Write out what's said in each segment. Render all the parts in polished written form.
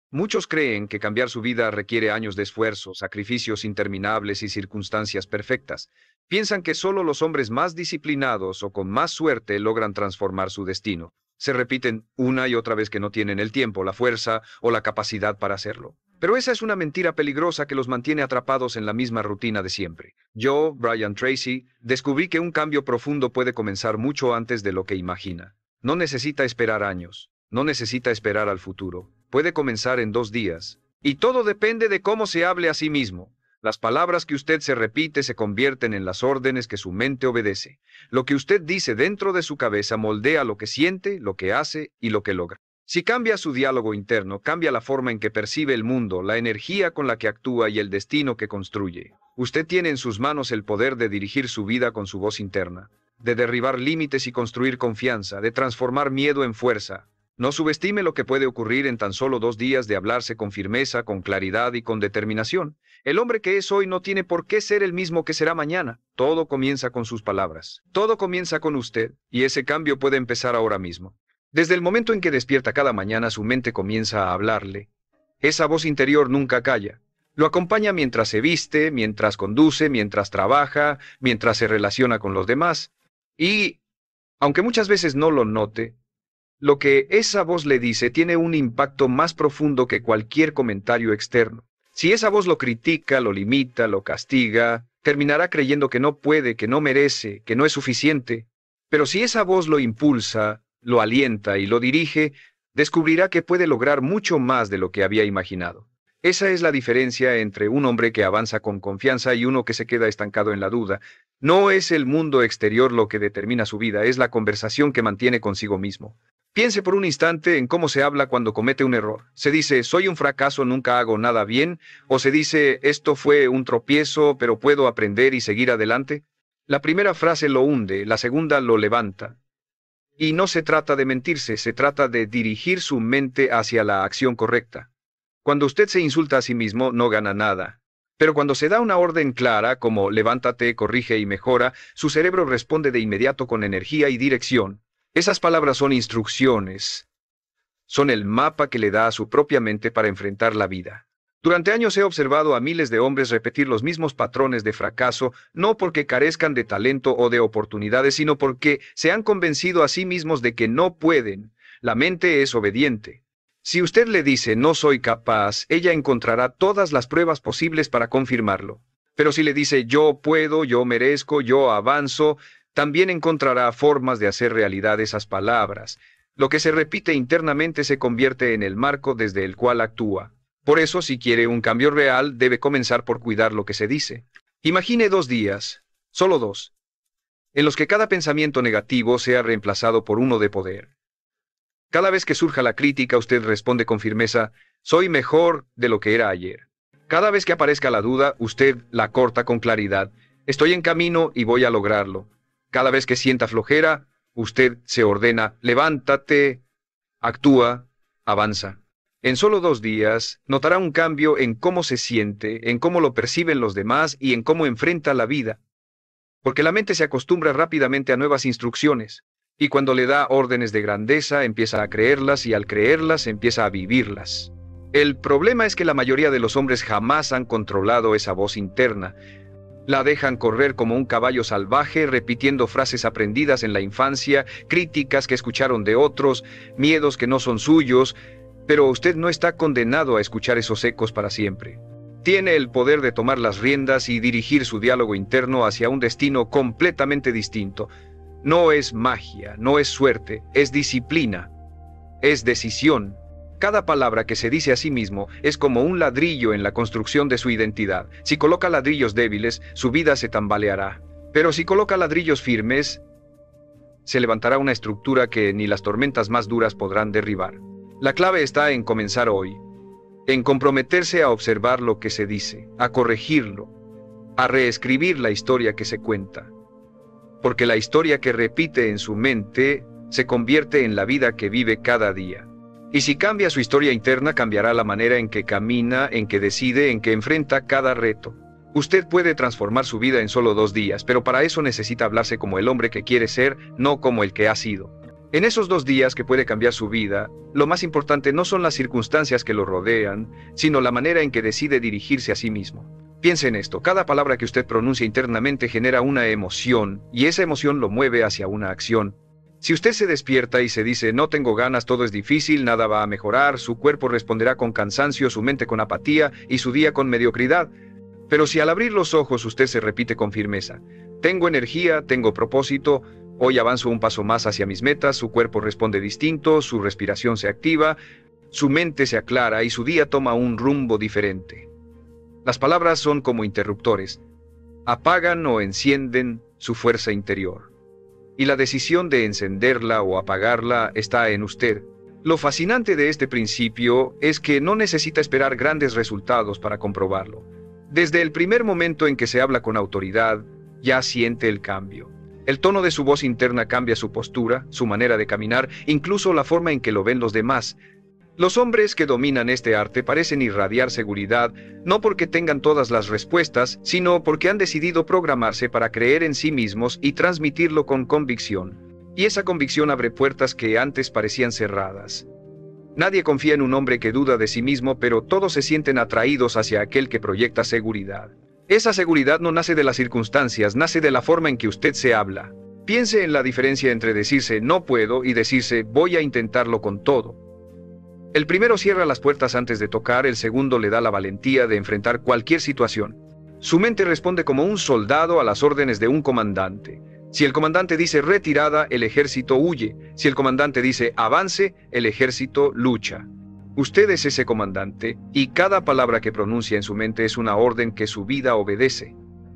Muchos creen que cambiar su vida requiere años de esfuerzo, sacrificios interminables y circunstancias perfectas. Piensan que solo los hombres más disciplinados o con más suerte logran transformar su destino. Se repiten una y otra vez que no tienen el tiempo, la fuerza o la capacidad para hacerlo. Pero esa es una mentira peligrosa que los mantiene atrapados en la misma rutina de siempre. Yo, Brian Tracy, descubrí que un cambio profundo puede comenzar mucho antes de lo que imagina. No necesita esperar años. No necesita esperar al futuro. Puede comenzar en 2 días. Y todo depende de cómo se hable a sí mismo. Las palabras que usted se repite se convierten en las órdenes que su mente obedece. Lo que usted dice dentro de su cabeza moldea lo que siente, lo que hace y lo que logra. Si cambia su diálogo interno, cambia la forma en que percibe el mundo, la energía con la que actúa y el destino que construye. Usted tiene en sus manos el poder de dirigir su vida con su voz interna, de derribar límites y construir confianza, de transformar miedo en fuerza. No subestime lo que puede ocurrir en tan solo 2 días de hablarse con firmeza, con claridad y con determinación. El hombre que es hoy no tiene por qué ser el mismo que será mañana. Todo comienza con sus palabras. Todo comienza con usted, y ese cambio puede empezar ahora mismo. Desde el momento en que despierta cada mañana, su mente comienza a hablarle. Esa voz interior nunca calla. Lo acompaña mientras se viste, mientras conduce, mientras trabaja, mientras se relaciona con los demás. Y, aunque muchas veces no lo note, lo que esa voz le dice tiene un impacto más profundo que cualquier comentario externo. Si esa voz lo critica, lo limita, lo castiga, terminará creyendo que no puede, que no merece, que no es suficiente. Pero si esa voz lo impulsa, lo alienta y lo dirige, descubrirá que puede lograr mucho más de lo que había imaginado. Esa es la diferencia entre un hombre que avanza con confianza y uno que se queda estancado en la duda. No es el mundo exterior lo que determina su vida, es la conversación que mantiene consigo mismo. Piense por un instante en cómo se habla cuando comete un error. Se dice, soy un fracaso, nunca hago nada bien, o se dice, esto fue un tropiezo, pero puedo aprender y seguir adelante. La primera frase lo hunde, la segunda lo levanta. Y no se trata de mentirse, se trata de dirigir su mente hacia la acción correcta. Cuando usted se insulta a sí mismo, no gana nada. Pero cuando se da una orden clara, como levántate, corrige y mejora, su cerebro responde de inmediato con energía y dirección. Esas palabras son instrucciones. Son el mapa que le da a su propia mente para enfrentar la vida. Durante años he observado a miles de hombres repetir los mismos patrones de fracaso, no porque carezcan de talento o de oportunidades, sino porque se han convencido a sí mismos de que no pueden. La mente es obediente. Si usted le dice no soy capaz, ella encontrará todas las pruebas posibles para confirmarlo. Pero si le dice yo puedo, yo merezco, yo avanzo, también encontrará formas de hacer realidad esas palabras. Lo que se repite internamente se convierte en el marco desde el cual actúa. Por eso, si quiere un cambio real, debe comenzar por cuidar lo que se dice. Imagine 2 días, solo 2, en los que cada pensamiento negativo sea reemplazado por uno de poder. Cada vez que surja la crítica, usted responde con firmeza, soy mejor de lo que era ayer. Cada vez que aparezca la duda, usted la corta con claridad, estoy en camino y voy a lograrlo. Cada vez que sienta flojera, usted se ordena, levántate, actúa, avanza. En solo 2 días, notará un cambio en cómo se siente, en cómo lo perciben los demás y en cómo enfrenta la vida. Porque la mente se acostumbra rápidamente a nuevas instrucciones, y cuando le da órdenes de grandeza, empieza a creerlas y al creerlas, empieza a vivirlas. El problema es que la mayoría de los hombres jamás han controlado esa voz interna. La dejan correr como un caballo salvaje, repitiendo frases aprendidas en la infancia, críticas que escucharon de otros, miedos que no son suyos, pero usted no está condenado a escuchar esos ecos para siempre. Tiene el poder de tomar las riendas y dirigir su diálogo interno hacia un destino completamente distinto. No es magia, no es suerte, es disciplina, es decisión. Cada palabra que se dice a sí mismo es como un ladrillo en la construcción de su identidad. Si coloca ladrillos débiles, su vida se tambaleará. Pero si coloca ladrillos firmes, se levantará una estructura que ni las tormentas más duras podrán derribar. La clave está en comenzar hoy, en comprometerse a observar lo que se dice, a corregirlo, a reescribir la historia que se cuenta. Porque la historia que repite en su mente se convierte en la vida que vive cada día. Y si cambia su historia interna, cambiará la manera en que camina, en que decide, en que enfrenta cada reto. Usted puede transformar su vida en solo 2 días, pero para eso necesita hablarse como el hombre que quiere ser, no como el que ha sido. En esos 2 días que puede cambiar su vida, lo más importante no son las circunstancias que lo rodean, sino la manera en que decide dirigirse a sí mismo. Piense en esto, cada palabra que usted pronuncia internamente genera una emoción, y esa emoción lo mueve hacia una acción. Si usted se despierta y se dice, no tengo ganas, todo es difícil, nada va a mejorar, su cuerpo responderá con cansancio, su mente con apatía y su día con mediocridad. Pero si al abrir los ojos usted se repite con firmeza, tengo energía, tengo propósito, hoy avanzo un paso más hacia mis metas, su cuerpo responde distinto, su respiración se activa, su mente se aclara y su día toma un rumbo diferente. Las palabras son como interruptores, apagan o encienden su fuerza interior. Y la decisión de encenderla o apagarla está en usted. Lo fascinante de este principio es que no necesita esperar grandes resultados para comprobarlo. Desde el primer momento en que se habla con autoridad, ya siente el cambio. El tono de su voz interna cambia su postura, su manera de caminar, incluso la forma en que lo ven los demás. Los hombres que dominan este arte parecen irradiar seguridad, no porque tengan todas las respuestas, sino porque han decidido programarse para creer en sí mismos y transmitirlo con convicción. Y esa convicción abre puertas que antes parecían cerradas. Nadie confía en un hombre que duda de sí mismo, pero todos se sienten atraídos hacia aquel que proyecta seguridad. Esa seguridad no nace de las circunstancias, nace de la forma en que usted se habla. Piense en la diferencia entre decirse no puedo y decirse voy a intentarlo con todo. El primero cierra las puertas antes de tocar, el segundo le da la valentía de enfrentar cualquier situación. Su mente responde como un soldado a las órdenes de un comandante. Si el comandante dice retirada, el ejército huye. Si el comandante dice avance, el ejército lucha. Usted es ese comandante, y cada palabra que pronuncia en su mente es una orden que su vida obedece.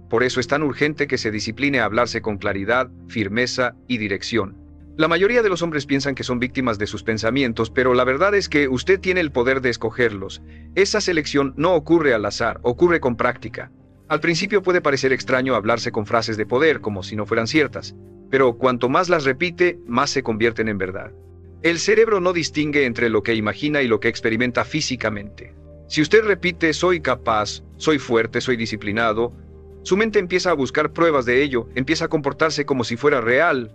Por eso es tan urgente que se discipline a hablarse con claridad, firmeza y dirección. La mayoría de los hombres piensan que son víctimas de sus pensamientos, pero la verdad es que usted tiene el poder de escogerlos. Esa selección no ocurre al azar, ocurre con práctica. Al principio puede parecer extraño hablarse con frases de poder, como si no fueran ciertas, pero cuanto más las repite, más se convierten en verdad. El cerebro no distingue entre lo que imagina y lo que experimenta físicamente. Si usted repite soy capaz, soy fuerte, soy disciplinado, su mente empieza a buscar pruebas de ello, empieza a comportarse como si fuera real,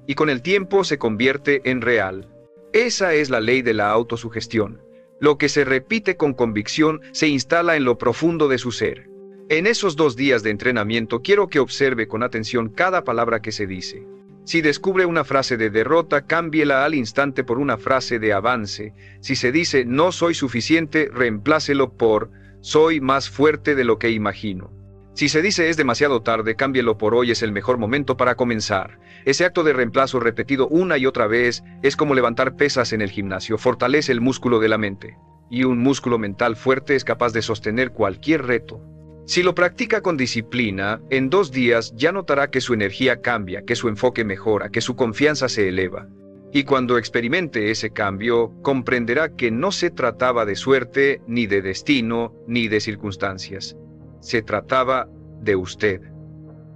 y con el tiempo se convierte en real. Esa es la ley de la autosugestión. Lo que se repite con convicción se instala en lo profundo de su ser. En esos 2 días de entrenamiento quiero que observe con atención cada palabra que se dice. Si descubre una frase de derrota, cámbiela al instante por una frase de avance. Si se dice no soy suficiente, reemplácelo por soy más fuerte de lo que imagino. Si se dice es demasiado tarde, cámbielo por hoy es el mejor momento para comenzar. Ese acto de reemplazo repetido una y otra vez es como levantar pesas en el gimnasio, fortalece el músculo de la mente. Y un músculo mental fuerte es capaz de sostener cualquier reto. Si lo practica con disciplina, en 2 días ya notará que su energía cambia, que su enfoque mejora, que su confianza se eleva. Y cuando experimente ese cambio, comprenderá que no se trataba de suerte, ni de destino, ni de circunstancias. Se trataba de usted,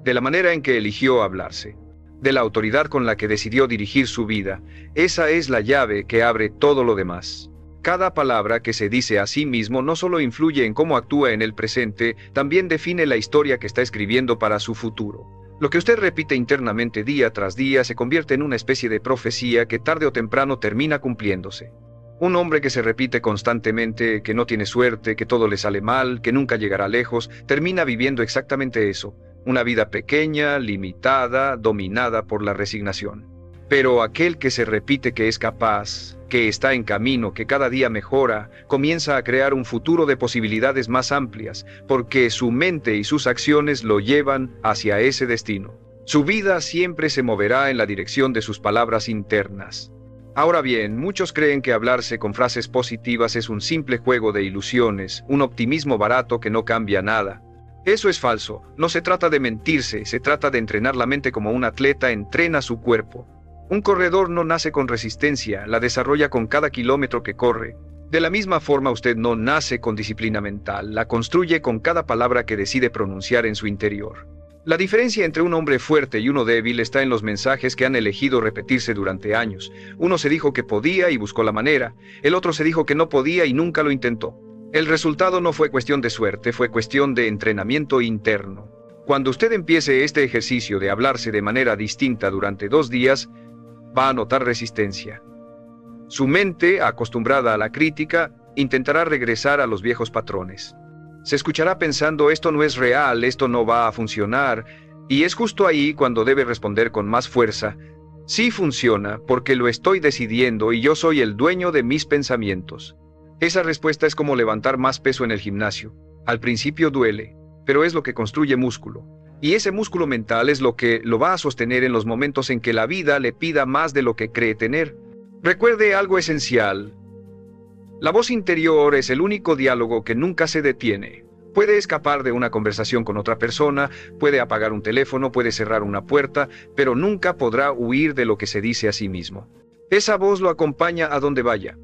de la manera en que eligió hablarse, de la autoridad con la que decidió dirigir su vida. Esa es la llave que abre todo lo demás. Cada palabra que se dice a sí mismo no solo influye en cómo actúa en el presente, también define la historia que está escribiendo para su futuro. Lo que usted repite internamente día tras día se convierte en una especie de profecía que tarde o temprano termina cumpliéndose. Un hombre que se repite constantemente que no tiene suerte, que todo le sale mal, que nunca llegará lejos, termina viviendo exactamente eso, una vida pequeña, limitada, dominada por la resignación. Pero aquel que se repite que es capaz, que está en camino, que cada día mejora, comienza a crear un futuro de posibilidades más amplias, porque su mente y sus acciones lo llevan hacia ese destino. Su vida siempre se moverá en la dirección de sus palabras internas. Ahora bien, muchos creen que hablarse con frases positivas es un simple juego de ilusiones, un optimismo barato que no cambia nada. Eso es falso, no se trata de mentirse, se trata de entrenar la mente como un atleta entrena su cuerpo. Un corredor no nace con resistencia, la desarrolla con cada kilómetro que corre. De la misma forma usted no nace con disciplina mental, la construye con cada palabra que decide pronunciar en su interior. La diferencia entre un hombre fuerte y uno débil está en los mensajes que han elegido repetirse durante años. Uno se dijo que podía y buscó la manera, el otro se dijo que no podía y nunca lo intentó. El resultado no fue cuestión de suerte, fue cuestión de entrenamiento interno. Cuando usted empiece este ejercicio de hablarse de manera distinta durante 2 días, va a notar resistencia. Su mente, acostumbrada a la crítica, intentará regresar a los viejos patrones. Se escuchará pensando, esto no es real, esto no va a funcionar, y es justo ahí cuando debe responder con más fuerza, sí funciona porque lo estoy decidiendo y yo soy el dueño de mis pensamientos. Esa respuesta es como levantar más peso en el gimnasio. Al principio duele, pero es lo que construye músculo. Y ese músculo mental es lo que lo va a sostener en los momentos en que la vida le pida más de lo que cree tener. Recuerde algo esencial. La voz interior es el único diálogo que nunca se detiene. Puede escapar de una conversación con otra persona, puede apagar un teléfono, puede cerrar una puerta, pero nunca podrá huir de lo que se dice a sí mismo. Esa voz lo acompaña a donde vaya.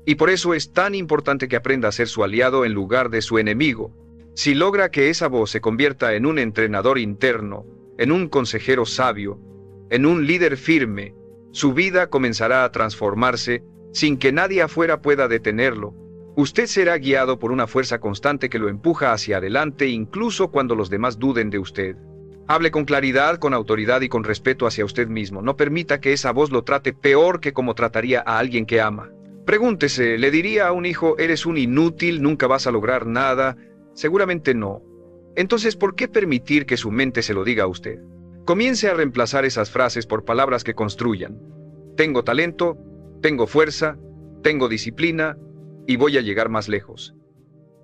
Y por eso es tan importante que aprenda a ser su aliado en lugar de su enemigo. Si logra que esa voz se convierta en un entrenador interno, en un consejero sabio, en un líder firme, su vida comenzará a transformarse sin que nadie afuera pueda detenerlo. Usted será guiado por una fuerza constante que lo empuja hacia adelante incluso cuando los demás duden de usted. Hable con claridad, con autoridad y con respeto hacia usted mismo. No permita que esa voz lo trate peor que como trataría a alguien que ama. Pregúntese, ¿le diría a un hijo, eres un inútil, nunca vas a lograr nada? Seguramente no. Entonces, ¿por qué permitir que su mente se lo diga a usted? Comience a reemplazar esas frases por palabras que construyan. Tengo talento, tengo fuerza, tengo disciplina y voy a llegar más lejos.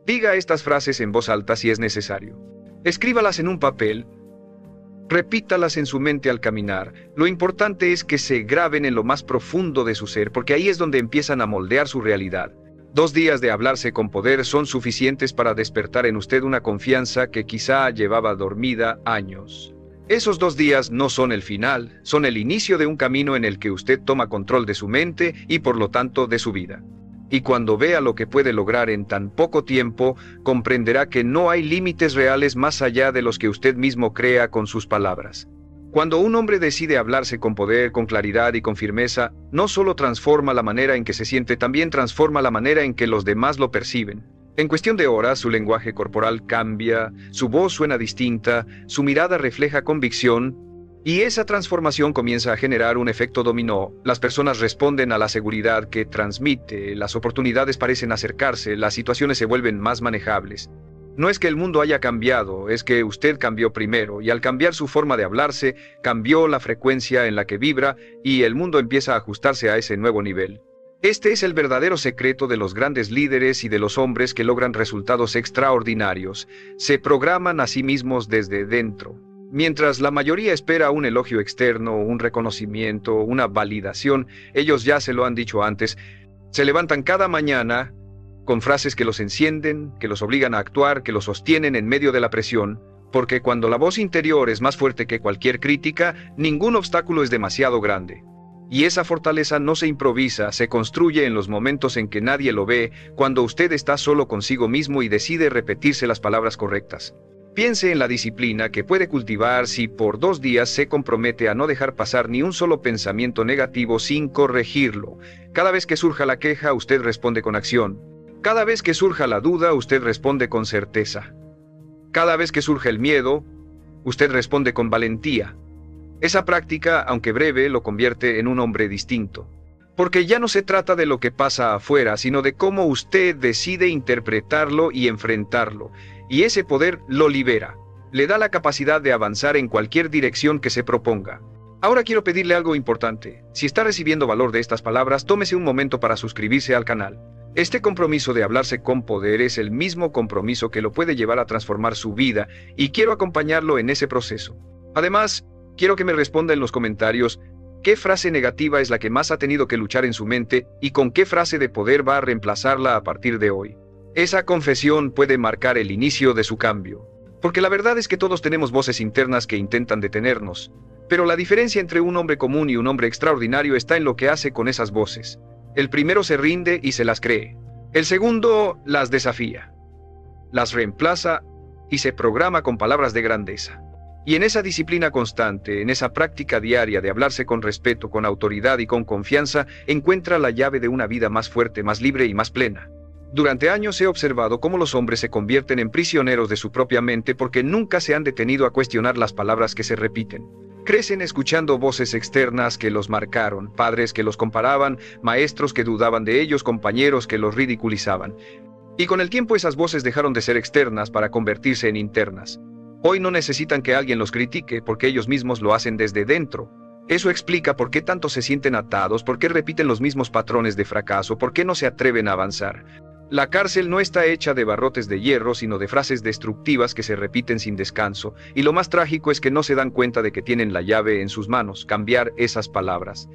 Diga estas frases en voz alta si es necesario. Escríbalas en un papel. Repítalas en su mente al caminar. Lo importante es que se graben en lo más profundo de su ser, porque ahí es donde empiezan a moldear su realidad. 2 días de hablarse con poder son suficientes para despertar en usted una confianza que quizá llevaba dormida años. Esos 2 días no son el final, son el inicio de un camino en el que usted toma control de su mente y por lo tanto de su vida. Y cuando vea lo que puede lograr en tan poco tiempo, comprenderá que no hay límites reales más allá de los que usted mismo crea con sus palabras. Cuando un hombre decide hablarse con poder, con claridad y con firmeza, no solo transforma la manera en que se siente, también transforma la manera en que los demás lo perciben. En cuestión de horas, su lenguaje corporal cambia, su voz suena distinta, su mirada refleja convicción, y esa transformación comienza a generar un efecto dominó. Las personas responden a la seguridad que transmite, las oportunidades parecen acercarse, las situaciones se vuelven más manejables. No es que el mundo haya cambiado, es que usted cambió primero, y al cambiar su forma de hablarse, cambió la frecuencia en la que vibra, y el mundo empieza a ajustarse a ese nuevo nivel. Este es el verdadero secreto de los grandes líderes y de los hombres que logran resultados extraordinarios. Se programan a sí mismos desde dentro. Mientras la mayoría espera un elogio externo, un reconocimiento, una validación, ellos ya se lo han dicho antes, se levantan cada mañana con frases que los encienden, que los obligan a actuar, que los sostienen en medio de la presión, porque cuando la voz interior es más fuerte que cualquier crítica, ningún obstáculo es demasiado grande. Y esa fortaleza no se improvisa, se construye en los momentos en que nadie lo ve, cuando usted está solo consigo mismo y decide repetirse las palabras correctas. Piense en la disciplina que puede cultivar si por 2 días se compromete a no dejar pasar ni un solo pensamiento negativo sin corregirlo. Cada vez que surja la queja, usted responde con acción. Cada vez que surja la duda, usted responde con certeza. Cada vez que surge el miedo, usted responde con valentía. Esa práctica, aunque breve, lo convierte en un hombre distinto. Porque ya no se trata de lo que pasa afuera, sino de cómo usted decide interpretarlo y enfrentarlo. Y ese poder lo libera. Le da la capacidad de avanzar en cualquier dirección que se proponga. Ahora quiero pedirle algo importante. Si está recibiendo valor de estas palabras, tómese un momento para suscribirse al canal. Este compromiso de hablarse con poder es el mismo compromiso que lo puede llevar a transformar su vida, y quiero acompañarlo en ese proceso. Además, quiero que me responda en los comentarios qué frase negativa es la que más ha tenido que luchar en su mente y con qué frase de poder va a reemplazarla a partir de hoy. Esa confesión puede marcar el inicio de su cambio. Porque la verdad es que todos tenemos voces internas que intentan detenernos. Pero la diferencia entre un hombre común y un hombre extraordinario está en lo que hace con esas voces. El primero se rinde y se las cree. El segundo las desafía. Las reemplaza y se programa con palabras de grandeza. Y en esa disciplina constante, en esa práctica diaria de hablarse con respeto, con autoridad y con confianza, encuentra la llave de una vida más fuerte, más libre y más plena. Durante años he observado cómo los hombres se convierten en prisioneros de su propia mente porque nunca se han detenido a cuestionar las palabras que se repiten. Crecen escuchando voces externas que los marcaron, padres que los comparaban, maestros que dudaban de ellos, compañeros que los ridiculizaban. Y con el tiempo esas voces dejaron de ser externas para convertirse en internas. Hoy no necesitan que alguien los critique porque ellos mismos lo hacen desde dentro. Eso explica por qué tanto se sienten atados, por qué repiten los mismos patrones de fracaso, por qué no se atreven a avanzar. La cárcel no está hecha de barrotes de hierro, sino de frases destructivas que se repiten sin descanso, y lo más trágico es que no se dan cuenta de que tienen la llave en sus manos, cambiar esas palabras.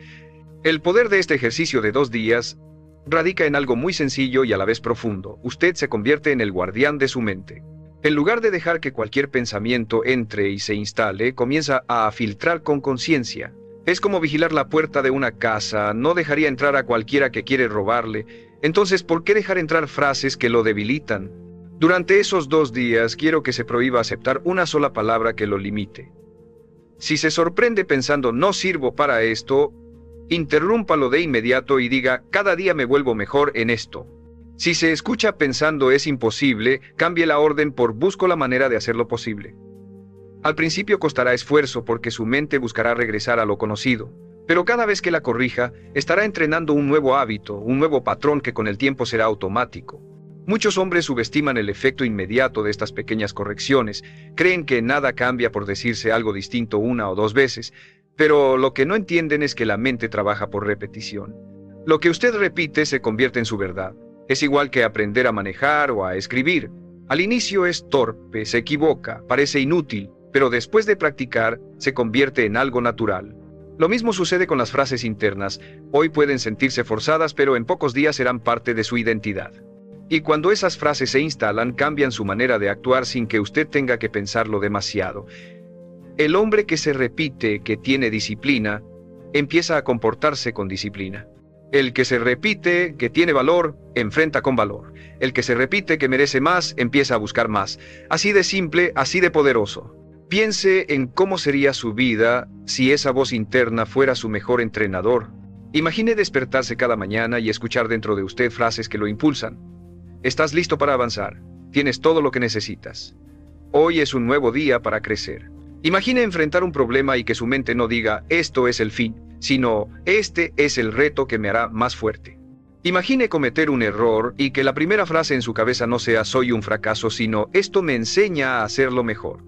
El poder de este ejercicio de 2 días radica en algo muy sencillo y a la vez profundo. Usted se convierte en el guardián de su mente. En lugar de dejar que cualquier pensamiento entre y se instale, comienza a filtrar con conciencia. Es como vigilar la puerta de una casa, no dejaría entrar a cualquiera que quiere robarle. Entonces, ¿por qué dejar entrar frases que lo debilitan? Durante esos 2 días quiero que se prohíba aceptar una sola palabra que lo limite. Si se sorprende pensando no sirvo para esto, interrúmpalo de inmediato y diga cada día me vuelvo mejor en esto. Si se escucha pensando es imposible, cambie la orden por busco la manera de hacerlo posible. Al principio costará esfuerzo porque su mente buscará regresar a lo conocido, pero cada vez que la corrija, estará entrenando un nuevo hábito, un nuevo patrón que con el tiempo será automático. Muchos hombres subestiman el efecto inmediato de estas pequeñas correcciones, creen que nada cambia por decirse algo distinto 1 o 2 veces, pero lo que no entienden es que la mente trabaja por repetición. Lo que usted repite se convierte en su verdad. Es igual que aprender a manejar o a escribir. Al inicio es torpe, se equivoca, parece inútil, pero después de practicar, se convierte en algo natural. Lo mismo sucede con las frases internas. Hoy pueden sentirse forzadas, pero en pocos días serán parte de su identidad. Y cuando esas frases se instalan, cambian su manera de actuar sin que usted tenga que pensarlo demasiado. El hombre que se repite que tiene disciplina, empieza a comportarse con disciplina. El que se repite que tiene valor, enfrenta con valor. El que se repite que merece más, empieza a buscar más. Así de simple, así de poderoso. Piense en cómo sería su vida si esa voz interna fuera su mejor entrenador. Imagine despertarse cada mañana y escuchar dentro de usted frases que lo impulsan. Estás listo para avanzar. Tienes todo lo que necesitas. Hoy es un nuevo día para crecer. Imagine enfrentar un problema y que su mente no diga esto es el fin, sino este es el reto que me hará más fuerte. Imagine cometer un error y que la primera frase en su cabeza no sea soy un fracaso, sino esto me enseña a hacerlo mejor.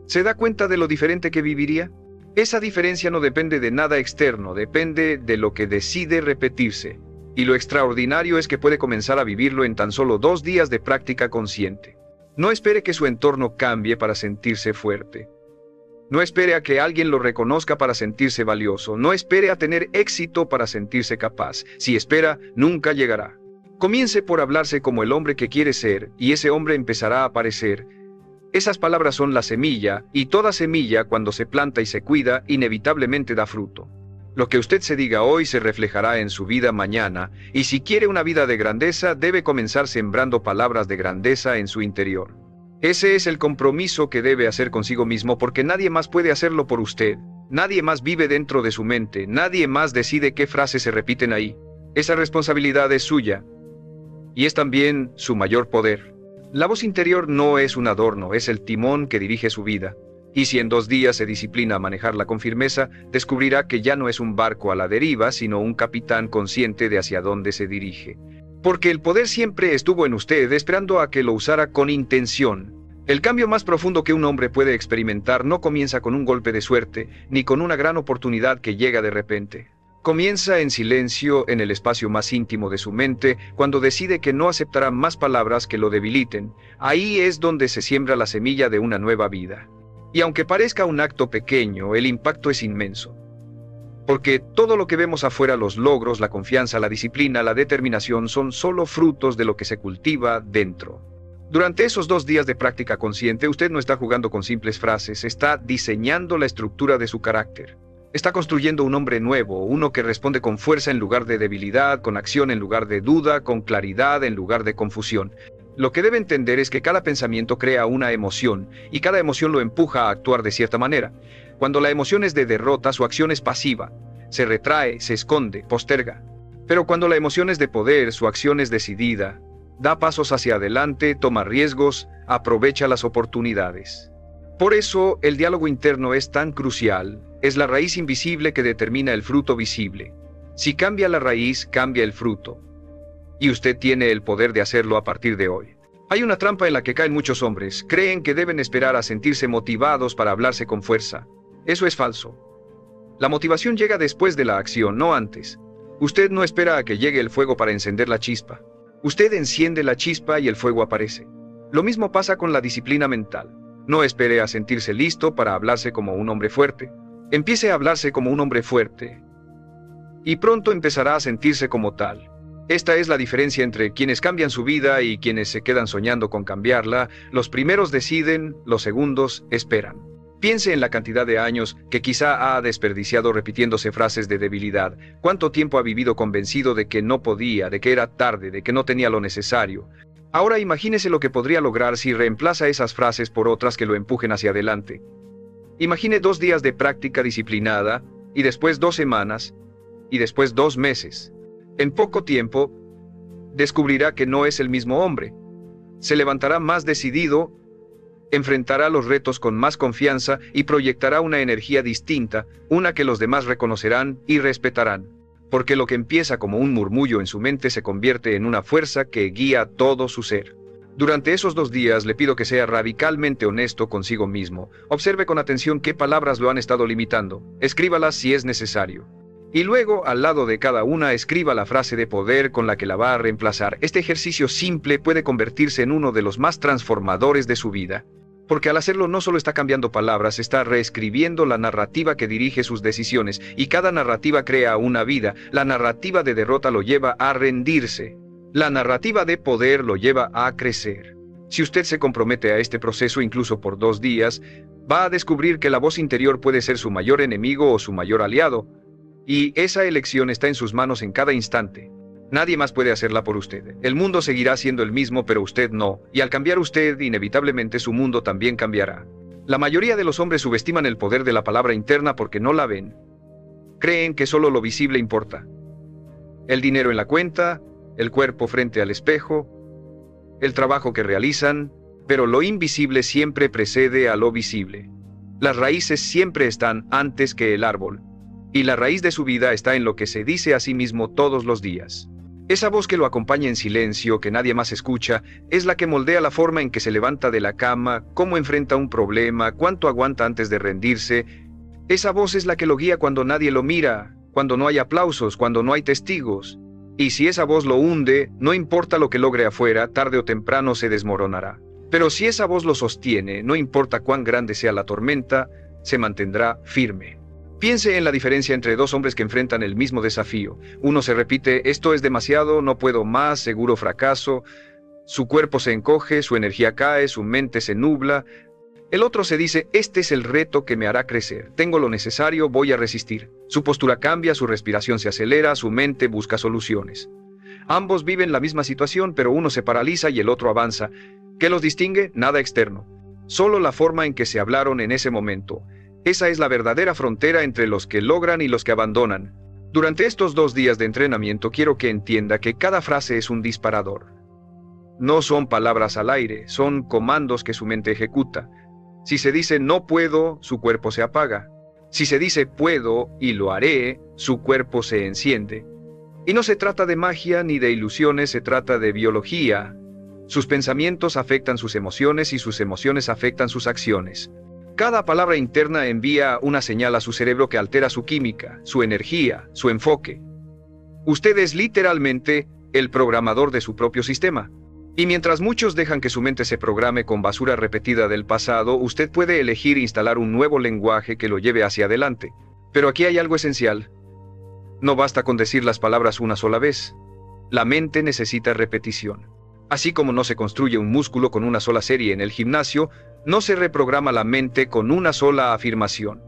¿Se da cuenta de lo diferente que viviría? Esa diferencia no depende de nada externo, depende de lo que decide repetirse. Y lo extraordinario es que puede comenzar a vivirlo en tan solo 2 días de práctica consciente. No espere que su entorno cambie para sentirse fuerte. No espere a que alguien lo reconozca para sentirse valioso. No espere a tener éxito para sentirse capaz. Si espera, nunca llegará. Comience por hablarse como el hombre que quiere ser, y ese hombre empezará a aparecer. Esas palabras son la semilla, y toda semilla, cuando se planta y se cuida, inevitablemente da fruto. Lo que usted se diga hoy se reflejará en su vida mañana, y si quiere una vida de grandeza, debe comenzar sembrando palabras de grandeza en su interior. Ese es el compromiso que debe hacer consigo mismo, porque nadie más puede hacerlo por usted. Nadie más vive dentro de su mente, nadie más decide qué frases se repiten ahí. Esa responsabilidad es suya, y es también su mayor poder. La voz interior no es un adorno, es el timón que dirige su vida. Y si en 2 días se disciplina a manejarla con firmeza, descubrirá que ya no es un barco a la deriva, sino un capitán consciente de hacia dónde se dirige. Porque el poder siempre estuvo en usted, esperando a que lo usara con intención. El cambio más profundo que un hombre puede experimentar no comienza con un golpe de suerte, ni con una gran oportunidad que llega de repente. Comienza en silencio, en el espacio más íntimo de su mente, cuando decide que no aceptará más palabras que lo debiliten. Ahí es donde se siembra la semilla de una nueva vida. Y aunque parezca un acto pequeño, el impacto es inmenso. Porque todo lo que vemos afuera, los logros, la confianza, la disciplina, la determinación, son solo frutos de lo que se cultiva dentro. Durante esos 2 días de práctica consciente, usted no está jugando con simples frases, está diseñando la estructura de su carácter. Está construyendo un hombre nuevo, uno que responde con fuerza en lugar de debilidad, con acción en lugar de duda, con claridad en lugar de confusión. Lo que debe entender es que cada pensamiento crea una emoción, y cada emoción lo empuja a actuar de cierta manera. Cuando la emoción es de derrota, su acción es pasiva. Se retrae, se esconde, posterga. Pero cuando la emoción es de poder, su acción es decidida. Da pasos hacia adelante, toma riesgos, aprovecha las oportunidades. Por eso, el diálogo interno es tan crucial. Es la raíz invisible que determina el fruto visible. Si cambia la raíz, cambia el fruto. Y usted tiene el poder de hacerlo a partir de hoy. Hay una trampa en la que caen muchos hombres. Creen que deben esperar a sentirse motivados para hablarse con fuerza. Eso es falso. La motivación llega después de la acción, no antes. Usted no espera a que llegue el fuego para encender la chispa. Usted enciende la chispa y el fuego aparece. Lo mismo pasa con la disciplina mental. No espere a sentirse listo para hablarse como un hombre fuerte. Empiece a hablarse como un hombre fuerte. Y pronto empezará a sentirse como tal. Esta es la diferencia entre quienes cambian su vida y quienes se quedan soñando con cambiarla. Los primeros deciden, los segundos esperan. Piense en la cantidad de años que quizá ha desperdiciado repitiéndose frases de debilidad. ¿Cuánto tiempo ha vivido convencido de que no podía, de que era tarde, de que no tenía lo necesario? Ahora imagínese lo que podría lograr si reemplaza esas frases por otras que lo empujen hacia adelante. Imagine 2 días de práctica disciplinada, y después 2 semanas, y después 2 meses. En poco tiempo, descubrirá que no es el mismo hombre. Se levantará más decidido, enfrentará los retos con más confianza y proyectará una energía distinta, una que los demás reconocerán y respetarán. Porque lo que empieza como un murmullo en su mente se convierte en una fuerza que guía todo su ser. Durante esos 2 días le pido que sea radicalmente honesto consigo mismo. Observe con atención qué palabras lo han estado limitando. Escríbalas si es necesario. Y luego, al lado de cada una, escriba la frase de poder con la que la va a reemplazar. Este ejercicio simple puede convertirse en uno de los más transformadores de su vida. Porque al hacerlo no solo está cambiando palabras, está reescribiendo la narrativa que dirige sus decisiones, y cada narrativa crea una vida. La narrativa de derrota lo lleva a rendirse. La narrativa de poder lo lleva a crecer. Si usted se compromete a este proceso incluso por 2 días, va a descubrir que la voz interior puede ser su mayor enemigo o su mayor aliado, y esa elección está en sus manos en cada instante. Nadie más puede hacerla por usted. El mundo seguirá siendo el mismo, pero usted no, y al cambiar usted, inevitablemente su mundo también cambiará. La mayoría de los hombres subestiman el poder de la palabra interna porque no la ven. Creen que solo lo visible importa. El dinero en la cuenta, el cuerpo frente al espejo, el trabajo que realizan, pero lo invisible siempre precede a lo visible. Las raíces siempre están antes que el árbol, y la raíz de su vida está en lo que se dice a sí mismo todos los días. Esa voz que lo acompaña en silencio, que nadie más escucha, es la que moldea la forma en que se levanta de la cama, cómo enfrenta un problema, cuánto aguanta antes de rendirse. Esa voz es la que lo guía cuando nadie lo mira, cuando no hay aplausos, cuando no hay testigos. Y si esa voz lo hunde, no importa lo que logre afuera, tarde o temprano se desmoronará. Pero si esa voz lo sostiene, no importa cuán grande sea la tormenta, se mantendrá firme. Piense en la diferencia entre 2 hombres que enfrentan el mismo desafío. Uno se repite, esto es demasiado, no puedo más, seguro fracaso. Su cuerpo se encoge, su energía cae, su mente se nubla. El otro se dice, este es el reto que me hará crecer. Tengo lo necesario, voy a resistir. Su postura cambia, su respiración se acelera, su mente busca soluciones. Ambos viven la misma situación, pero uno se paraliza y el otro avanza. ¿Qué los distingue? Nada externo. Solo la forma en que se hablaron en ese momento. Esa es la verdadera frontera entre los que logran y los que abandonan. Durante estos 2 días de entrenamiento quiero que entienda que cada frase es un disparador. No son palabras al aire, son comandos que su mente ejecuta. Si se dice no puedo, su cuerpo se apaga. Si se dice puedo y lo haré, su cuerpo se enciende. Y no se trata de magia ni de ilusiones, se trata de biología. Sus pensamientos afectan sus emociones y sus emociones afectan sus acciones. Cada palabra interna envía una señal a su cerebro que altera su química, su energía, su enfoque. Usted es literalmente el programador de su propio sistema. Y mientras muchos dejan que su mente se programe con basura repetida del pasado, usted puede elegir instalar un nuevo lenguaje que lo lleve hacia adelante. Pero aquí hay algo esencial. No basta con decir las palabras una sola vez. La mente necesita repetición. Así como no se construye un músculo con una sola serie en el gimnasio, no se reprograma la mente con una sola afirmación.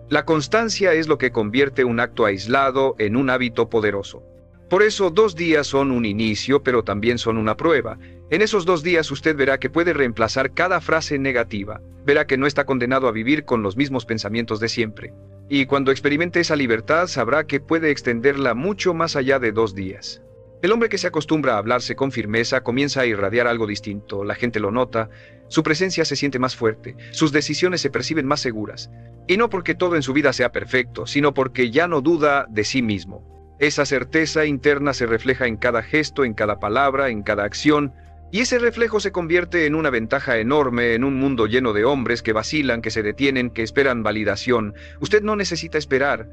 La constancia es lo que convierte un acto aislado en un hábito poderoso. Por eso 2 días son un inicio, pero también son una prueba. En esos 2 días usted verá que puede reemplazar cada frase negativa. Verá que no está condenado a vivir con los mismos pensamientos de siempre. Y cuando experimente esa libertad, sabrá que puede extenderla mucho más allá de 2 días. El hombre que se acostumbra a hablarse con firmeza comienza a irradiar algo distinto, la gente lo nota, su presencia se siente más fuerte, sus decisiones se perciben más seguras. Y no porque todo en su vida sea perfecto, sino porque ya no duda de sí mismo. Esa certeza interna se refleja en cada gesto, en cada palabra, en cada acción, y ese reflejo se convierte en una ventaja enorme en un mundo lleno de hombres que vacilan, que se detienen, que esperan validación. Usted no necesita esperar.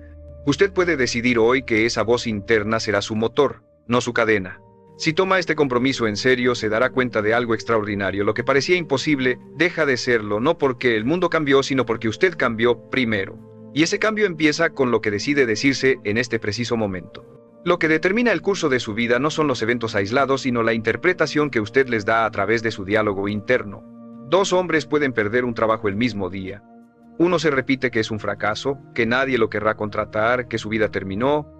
Usted puede decidir hoy que esa voz interna será su motor, no su cadena. Si toma este compromiso en serio, se dará cuenta de algo extraordinario. Lo que parecía imposible deja de serlo, no porque el mundo cambió, sino porque usted cambió primero. Y ese cambio empieza con lo que decide decirse en este preciso momento. Lo que determina el curso de su vida no son los eventos aislados, sino la interpretación que usted les da a través de su diálogo interno. Dos hombres pueden perder un trabajo el mismo día. Uno se repite que es un fracaso, que nadie lo querrá contratar, que su vida terminó.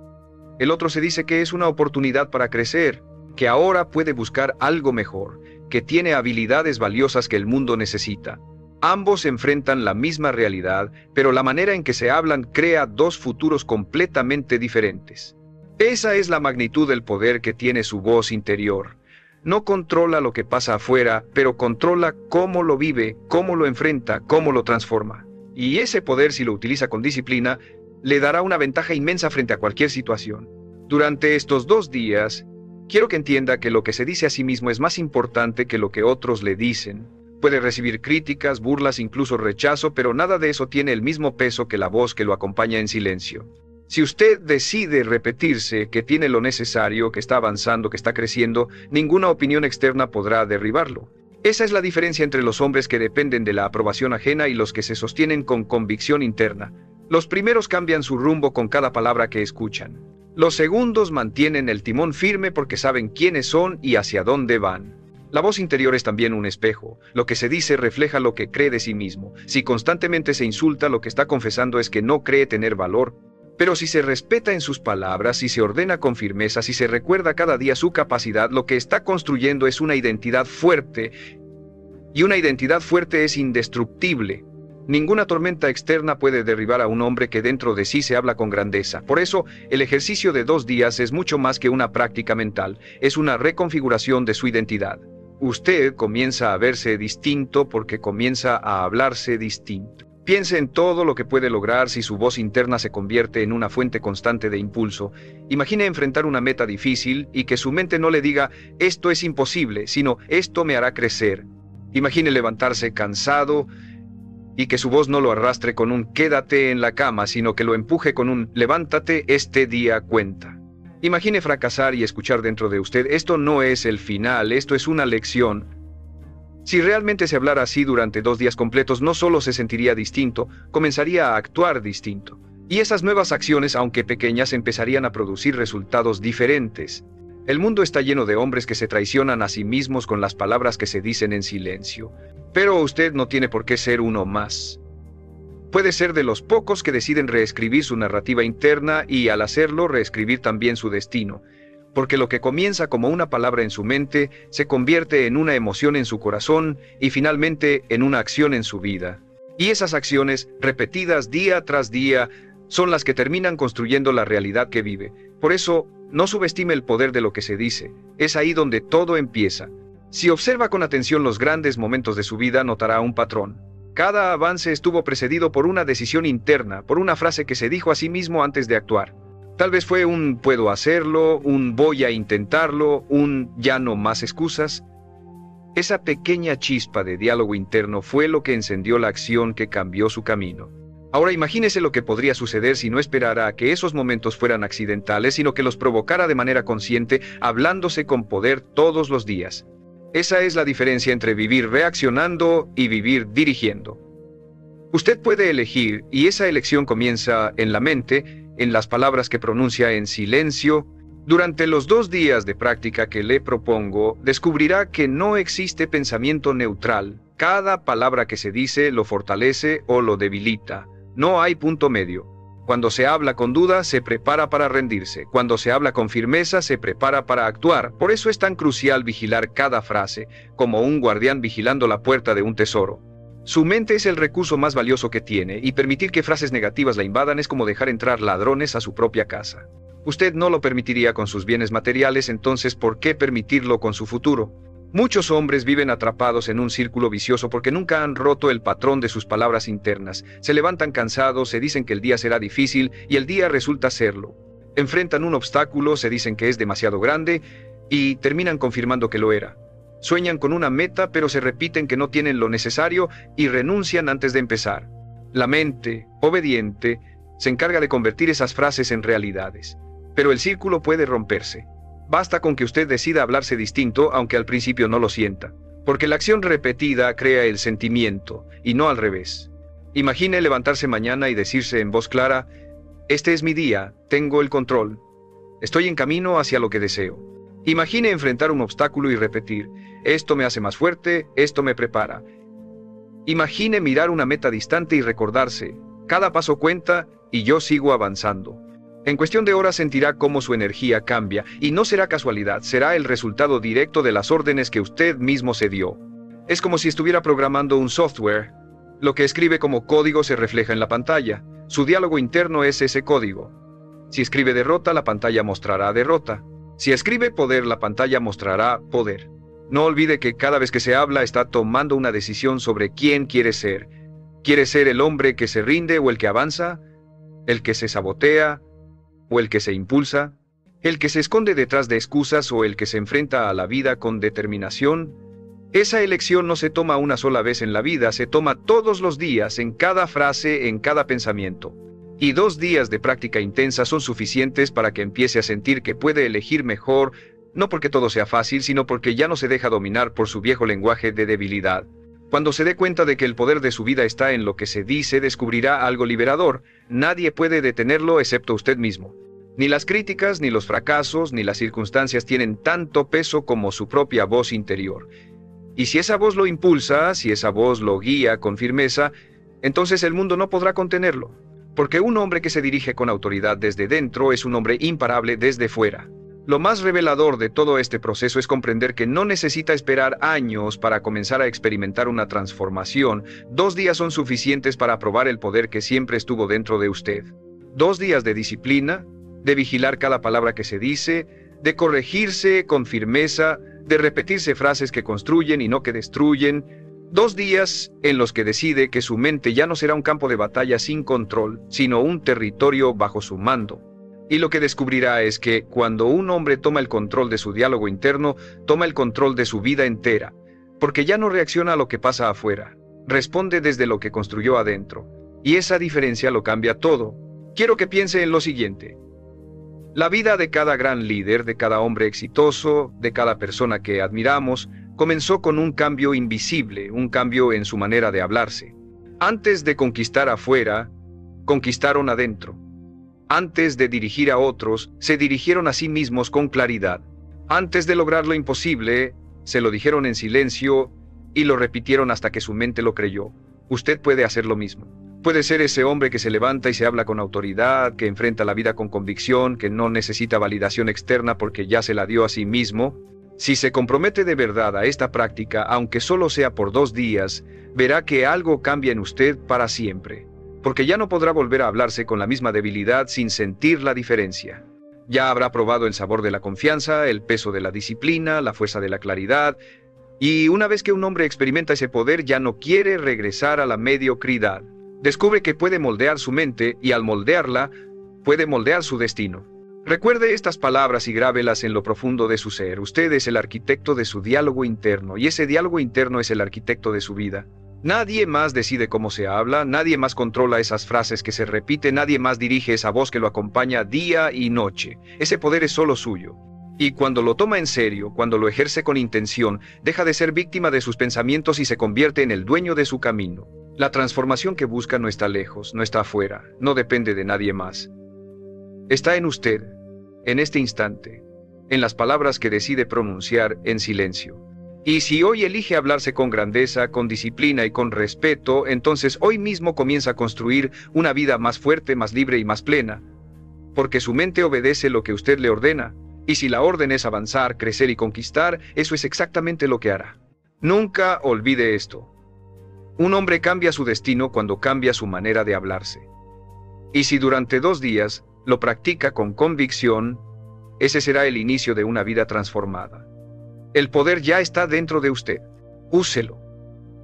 El otro se dice que es una oportunidad para crecer, que ahora puede buscar algo mejor, que tiene habilidades valiosas que el mundo necesita. Ambos enfrentan la misma realidad, pero la manera en que se hablan crea dos futuros completamente diferentes. Esa es la magnitud del poder que tiene su voz interior. No controla lo que pasa afuera, pero controla cómo lo vive, cómo lo enfrenta, cómo lo transforma. Y ese poder, si lo utiliza con disciplina, le dará una ventaja inmensa frente a cualquier situación. Durante estos 2 días, quiero que entienda que lo que se dice a sí mismo es más importante que lo que otros le dicen. Puede recibir críticas, burlas, incluso rechazo, pero nada de eso tiene el mismo peso que la voz que lo acompaña en silencio. Si usted decide repetirse que tiene lo necesario, que está avanzando, que está creciendo, ninguna opinión externa podrá derribarlo. Esa es la diferencia entre los hombres que dependen de la aprobación ajena y los que se sostienen con convicción interna. Los primeros cambian su rumbo con cada palabra que escuchan. Los segundos mantienen el timón firme porque saben quiénes son y hacia dónde van. La voz interior es también un espejo. Lo que se dice refleja lo que cree de sí mismo. Si constantemente se insulta, lo que está confesando es que no cree tener valor. Pero si se respeta en sus palabras, si se ordena con firmeza, si se recuerda cada día su capacidad, lo que está construyendo es una identidad fuerte. Y una identidad fuerte es indestructible. Ninguna tormenta externa puede derribar a un hombre que dentro de sí se habla con grandeza. Por eso, el ejercicio de 2 días es mucho más que una práctica mental. Es una reconfiguración de su identidad. Usted comienza a verse distinto porque comienza a hablarse distinto. Piense en todo lo que puede lograr si su voz interna se convierte en una fuente constante de impulso. Imagine enfrentar una meta difícil y que su mente no le diga «esto es imposible», sino «esto me hará crecer». Imagine levantarse cansado y que su voz no lo arrastre con un «quédate en la cama», sino que lo empuje con un «levántate, este día cuenta». Imagine fracasar y escuchar dentro de usted «esto no es el final, esto es una lección». Si realmente se hablara así durante 2 días completos, no solo se sentiría distinto, comenzaría a actuar distinto. Y esas nuevas acciones, aunque pequeñas, empezarían a producir resultados diferentes. El mundo está lleno de hombres que se traicionan a sí mismos con las palabras que se dicen en silencio. Pero usted no tiene por qué ser uno más. Puede ser de los pocos que deciden reescribir su narrativa interna y, al hacerlo, reescribir también su destino. Porque lo que comienza como una palabra en su mente se convierte en una emoción en su corazón y finalmente en una acción en su vida. Y esas acciones, repetidas día tras día, son las que terminan construyendo la realidad que vive. Por eso, no subestime el poder de lo que se dice. Es ahí donde todo empieza. Si observa con atención los grandes momentos de su vida, notará un patrón. Cada avance estuvo precedido por una decisión interna, por una frase que se dijo a sí mismo antes de actuar. Tal vez fue un «puedo hacerlo», un «voy a intentarlo», un «ya no más excusas». Esa pequeña chispa de diálogo interno fue lo que encendió la acción que cambió su camino. Ahora imagínese lo que podría suceder si no esperara a que esos momentos fueran accidentales, sino que los provocara de manera consciente, hablándose con poder todos los días. Esa es la diferencia entre vivir reaccionando y vivir dirigiendo. Usted puede elegir, y esa elección comienza en la mente, en las palabras que pronuncia en silencio. Durante los 2 días de práctica que le propongo, descubrirá que no existe pensamiento neutral. Cada palabra que se dice lo fortalece o lo debilita. No hay punto medio. Cuando se habla con duda, se prepara para rendirse. Cuando se habla con firmeza, se prepara para actuar. Por eso es tan crucial vigilar cada frase, como un guardián vigilando la puerta de un tesoro. Su mente es el recurso más valioso que tiene, y permitir que frases negativas la invadan es como dejar entrar ladrones a su propia casa. Usted no lo permitiría con sus bienes materiales, entonces ¿por qué permitirlo con su futuro? Muchos hombres viven atrapados en un círculo vicioso porque nunca han roto el patrón de sus palabras internas. Se levantan cansados, se dicen que el día será difícil y el día resulta serlo. Enfrentan un obstáculo, se dicen que es demasiado grande y terminan confirmando que lo era. Sueñan con una meta, pero se repiten que no tienen lo necesario y renuncian antes de empezar. La mente, obediente, se encarga de convertir esas frases en realidades. Pero el círculo puede romperse. Basta con que usted decida hablarse distinto, aunque al principio no lo sienta. Porque la acción repetida crea el sentimiento, y no al revés. Imagine levantarse mañana y decirse en voz clara: este es mi día, tengo el control. Estoy en camino hacia lo que deseo. Imagine enfrentar un obstáculo y repetir: esto me hace más fuerte, esto me prepara. Imagine mirar una meta distante y recordarse: cada paso cuenta y yo sigo avanzando. En cuestión de horas sentirá cómo su energía cambia, y no será casualidad, será el resultado directo de las órdenes que usted mismo se dio. Es como si estuviera programando un software. Lo que escribe como código se refleja en la pantalla. Su diálogo interno es ese código. Si escribe derrota, la pantalla mostrará derrota. Si escribe poder, la pantalla mostrará poder. No olvide que cada vez que se habla está tomando una decisión sobre quién quiere ser. ¿Quiere ser el hombre que se rinde o el que avanza? ¿El que se sabotea o el que se impulsa? ¿El que se esconde detrás de excusas o el que se enfrenta a la vida con determinación? Esa elección no se toma una sola vez en la vida, se toma todos los días, en cada frase, en cada pensamiento. Y 2 días de práctica intensa son suficientes para que empiece a sentir que puede elegir mejor, no porque todo sea fácil, sino porque ya no se deja dominar por su viejo lenguaje de debilidad. Cuando se dé cuenta de que el poder de su vida está en lo que se dice, descubrirá algo liberador. Nadie puede detenerlo excepto usted mismo. Ni las críticas, ni los fracasos, ni las circunstancias tienen tanto peso como su propia voz interior. Y si esa voz lo impulsa, si esa voz lo guía con firmeza, entonces el mundo no podrá contenerlo. Porque un hombre que se dirige con autoridad desde dentro es un hombre imparable desde fuera. Lo más revelador de todo este proceso es comprender que no necesita esperar años para comenzar a experimentar una transformación. 2 días son suficientes para probar el poder que siempre estuvo dentro de usted. 2 días de disciplina, de vigilar cada palabra que se dice, de corregirse con firmeza, de repetirse frases que construyen y no que destruyen. 2 días en los que decide que su mente ya no será un campo de batalla sin control, sino un territorio bajo su mando. Y lo que descubrirá es que cuando un hombre toma el control de su diálogo interno, toma el control de su vida entera, porque ya no reacciona a lo que pasa afuera, responde desde lo que construyó adentro. Y esa diferencia lo cambia todo. Quiero que piense en lo siguiente. La vida de cada gran líder, de cada hombre exitoso, de cada persona que admiramos, comenzó con un cambio invisible, un cambio en su manera de hablarse. Antes de conquistar afuera, conquistaron adentro. Antes de dirigir a otros, se dirigieron a sí mismos con claridad. Antes de lograr lo imposible, se lo dijeron en silencio y lo repitieron hasta que su mente lo creyó. Usted puede hacer lo mismo. Puede ser ese hombre que se levanta y se habla con autoridad, que enfrenta la vida con convicción, que no necesita validación externa porque ya se la dio a sí mismo. Si se compromete de verdad a esta práctica, aunque solo sea por 2 días, verá que algo cambia en usted para siempre. Porque ya no podrá volver a hablarse con la misma debilidad sin sentir la diferencia. Ya habrá probado el sabor de la confianza, el peso de la disciplina, la fuerza de la claridad, y una vez que un hombre experimenta ese poder ya no quiere regresar a la mediocridad. Descubre que puede moldear su mente y al moldearla, puede moldear su destino. Recuerde estas palabras y grábelas en lo profundo de su ser. Usted es el arquitecto de su diálogo interno y ese diálogo interno es el arquitecto de su vida. Nadie más decide cómo se habla, nadie más controla esas frases que se repiten, nadie más dirige esa voz que lo acompaña día y noche. Ese poder es solo suyo. Y cuando lo toma en serio, cuando lo ejerce con intención, deja de ser víctima de sus pensamientos y se convierte en el dueño de su camino. La transformación que busca no está lejos, no está afuera, no depende de nadie más. Está en usted, en este instante, en las palabras que decide pronunciar en silencio. Y si hoy elige hablarse con grandeza, con disciplina y con respeto, entonces hoy mismo comienza a construir una vida más fuerte, más libre y más plena. Porque su mente obedece lo que usted le ordena. Y si la orden es avanzar, crecer y conquistar, eso es exactamente lo que hará. Nunca olvide esto. Un hombre cambia su destino cuando cambia su manera de hablarse. Y si durante 2 días lo practica con convicción, ese será el inicio de una vida transformada. El poder ya está dentro de usted. Úselo.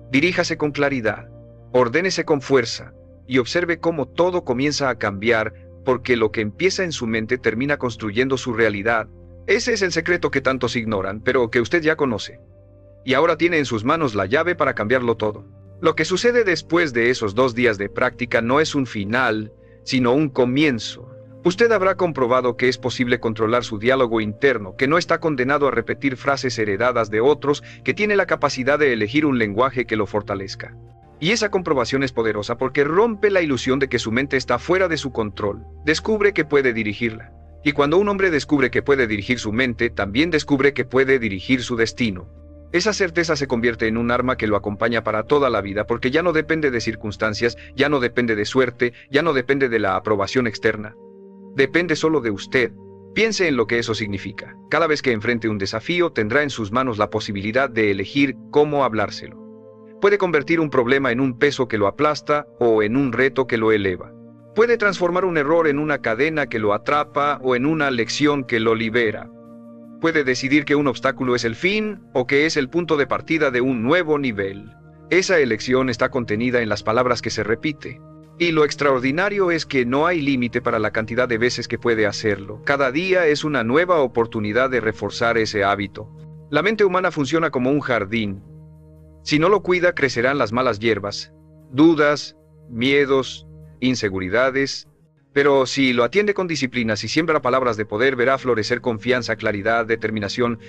Diríjase con claridad, ordénese con fuerza y observe cómo todo comienza a cambiar, porque lo que empieza en su mente termina construyendo su realidad. Ese es el secreto que tantos ignoran, pero que usted ya conoce. Y ahora tiene en sus manos la llave para cambiarlo todo. Lo que sucede después de esos 2 días de práctica no es un final, sino un comienzo. Usted habrá comprobado que es posible controlar su diálogo interno, que no está condenado a repetir frases heredadas de otros, que tiene la capacidad de elegir un lenguaje que lo fortalezca. Y esa comprobación es poderosa porque rompe la ilusión de que su mente está fuera de su control. Descubre que puede dirigirla. Y cuando un hombre descubre que puede dirigir su mente, también descubre que puede dirigir su destino. Esa certeza se convierte en un arma que lo acompaña para toda la vida, porque ya no depende de circunstancias, ya no depende de suerte, ya no depende de la aprobación externa. Depende solo de usted. Piense en lo que eso significa. Cada vez que enfrente un desafío, tendrá en sus manos la posibilidad de elegir cómo hablárselo. Puede convertir un problema en un peso que lo aplasta o en un reto que lo eleva. Puede transformar un error en una cadena que lo atrapa o en una lección que lo libera. Puede decidir que un obstáculo es el fin o que es el punto de partida de un nuevo nivel. Esa elección está contenida en las palabras que se repite. Y lo extraordinario es que no hay límite para la cantidad de veces que puede hacerlo. Cada día es una nueva oportunidad de reforzar ese hábito. La mente humana funciona como un jardín. Si no lo cuida, crecerán las malas hierbas, dudas, miedos, inseguridades. Pero si lo atiende con disciplina, si siembra palabras de poder, verá florecer confianza, claridad, determinación.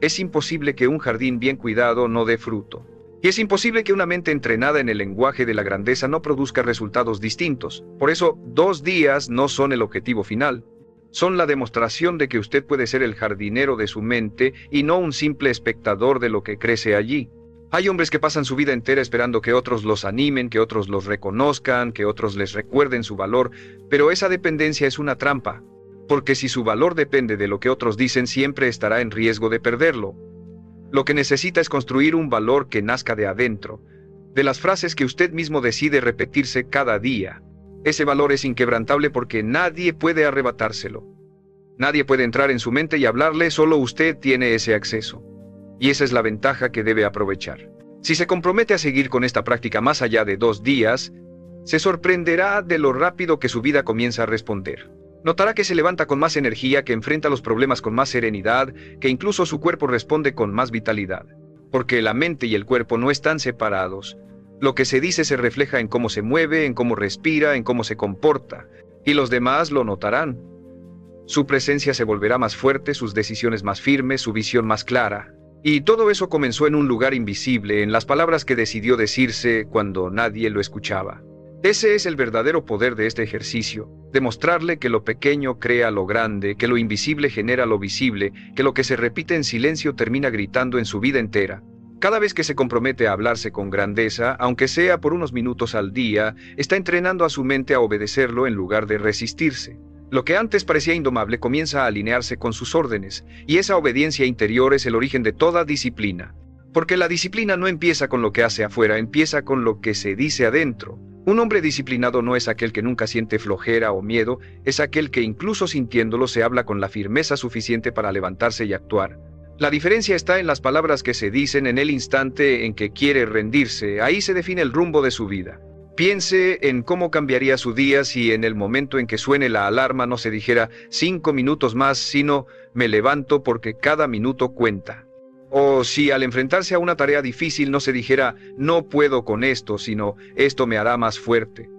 Es imposible que un jardín bien cuidado no dé fruto. Y es imposible que una mente entrenada en el lenguaje de la grandeza no produzca resultados distintos. Por eso, 2 días no son el objetivo final. Son la demostración de que usted puede ser el jardinero de su mente y no un simple espectador de lo que crece allí. Hay hombres que pasan su vida entera esperando que otros los animen, que otros los reconozcan, que otros les recuerden su valor, pero esa dependencia es una trampa, porque si su valor depende de lo que otros dicen, siempre estará en riesgo de perderlo. Lo que necesita es construir un valor que nazca de adentro, de las frases que usted mismo decide repetirse cada día. Ese valor es inquebrantable porque nadie puede arrebatárselo. Nadie puede entrar en su mente y hablarle, solo usted tiene ese acceso. Y esa es la ventaja que debe aprovechar. Si se compromete a seguir con esta práctica más allá de 2 días, se sorprenderá de lo rápido que su vida comienza a responder. Notará que se levanta con más energía, que enfrenta los problemas con más serenidad, que incluso su cuerpo responde con más vitalidad. Porque la mente y el cuerpo no están separados. Lo que se dice se refleja en cómo se mueve, en cómo respira, en cómo se comporta. Y los demás lo notarán. Su presencia se volverá más fuerte, sus decisiones más firmes, su visión más clara. Y todo eso comenzó en un lugar invisible, en las palabras que decidió decirse cuando nadie lo escuchaba. Ese es el verdadero poder de este ejercicio, demostrarle que lo pequeño crea lo grande, que lo invisible genera lo visible, que lo que se repite en silencio termina gritando en su vida entera. Cada vez que se compromete a hablarse con grandeza, aunque sea por unos minutos al día, está entrenando a su mente a obedecerlo en lugar de resistirse. Lo que antes parecía indomable comienza a alinearse con sus órdenes, y esa obediencia interior es el origen de toda disciplina. Porque la disciplina no empieza con lo que hace afuera, empieza con lo que se dice adentro. Un hombre disciplinado no es aquel que nunca siente flojera o miedo, es aquel que incluso sintiéndolo se habla con la firmeza suficiente para levantarse y actuar. La diferencia está en las palabras que se dicen en el instante en que quiere rendirse, ahí se define el rumbo de su vida. Piense en cómo cambiaría su día si en el momento en que suene la alarma no se dijera 5 minutos más, sino me levanto porque cada minuto cuenta. O si al enfrentarse a una tarea difícil no se dijera no puedo con esto, sino esto me hará más fuerte.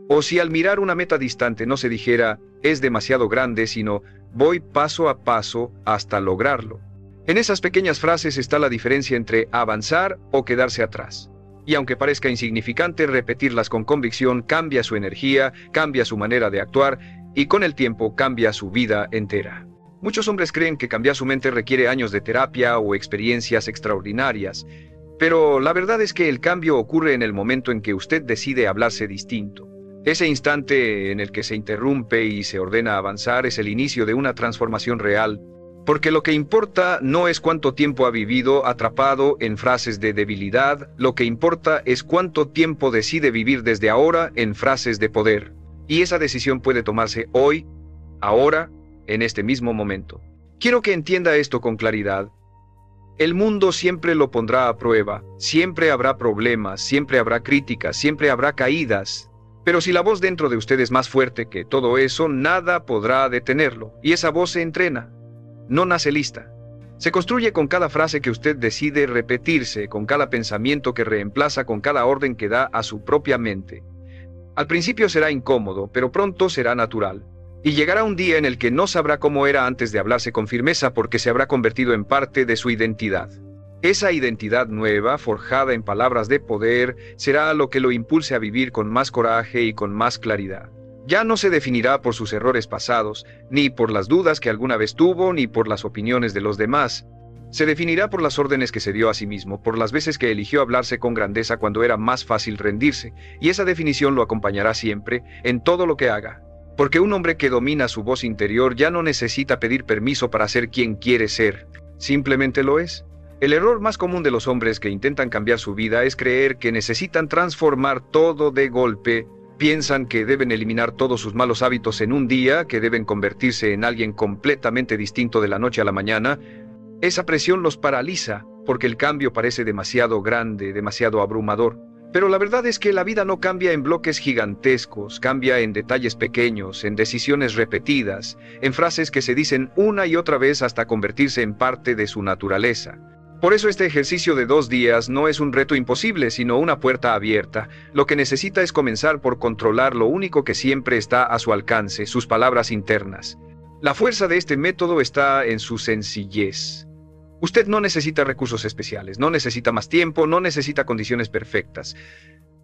O si al mirar una meta distante no se dijera es demasiado grande, sino voy paso a paso hasta lograrlo. En esas pequeñas frases está la diferencia entre avanzar o quedarse atrás. Y aunque parezca insignificante, repetirlas con convicción cambia su energía, cambia su manera de actuar y con el tiempo cambia su vida entera. Muchos hombres creen que cambiar su mente requiere años de terapia o experiencias extraordinarias, pero la verdad es que el cambio ocurre en el momento en que usted decide hablarse distinto. Ese instante en el que se interrumpe y se ordena avanzar es el inicio de una transformación real. Porque lo que importa no es cuánto tiempo ha vivido atrapado en frases de debilidad, lo que importa es cuánto tiempo decide vivir desde ahora en frases de poder. Y esa decisión puede tomarse hoy, ahora, en este mismo momento. Quiero que entienda esto con claridad. El mundo siempre lo pondrá a prueba, siempre habrá problemas, siempre habrá críticas, siempre habrá caídas. Pero si la voz dentro de usted es más fuerte que todo eso, nada podrá detenerlo. Y esa voz se entrena, no nace lista. Se construye con cada frase que usted decide repetirse, con cada pensamiento que reemplaza, con cada orden que da a su propia mente. Al principio será incómodo, pero pronto será natural. Y llegará un día en el que no sabrá cómo era antes de hablarse con firmeza porque se habrá convertido en parte de su identidad. Esa identidad nueva, forjada en palabras de poder, será lo que lo impulse a vivir con más coraje y con más claridad. Ya no se definirá por sus errores pasados, ni por las dudas que alguna vez tuvo, ni por las opiniones de los demás. Se definirá por las órdenes que se dio a sí mismo, por las veces que eligió hablarse con grandeza cuando era más fácil rendirse, y esa definición lo acompañará siempre, en todo lo que haga. Porque un hombre que domina su voz interior ya no necesita pedir permiso para ser quien quiere ser. Simplemente lo es. El error más común de los hombres que intentan cambiar su vida es creer que necesitan transformar todo de golpe. Piensan que deben eliminar todos sus malos hábitos en un día, que deben convertirse en alguien completamente distinto de la noche a la mañana. Esa presión los paraliza, porque el cambio parece demasiado grande, demasiado abrumador. Pero la verdad es que la vida no cambia en bloques gigantescos, cambia en detalles pequeños, en decisiones repetidas, en frases que se dicen una y otra vez hasta convertirse en parte de su naturaleza. Por eso este ejercicio de 2 días no es un reto imposible, sino una puerta abierta. Lo que necesita es comenzar por controlar lo único que siempre está a su alcance, sus palabras internas. La fuerza de este método está en su sencillez. Usted no necesita recursos especiales, no necesita más tiempo, no necesita condiciones perfectas.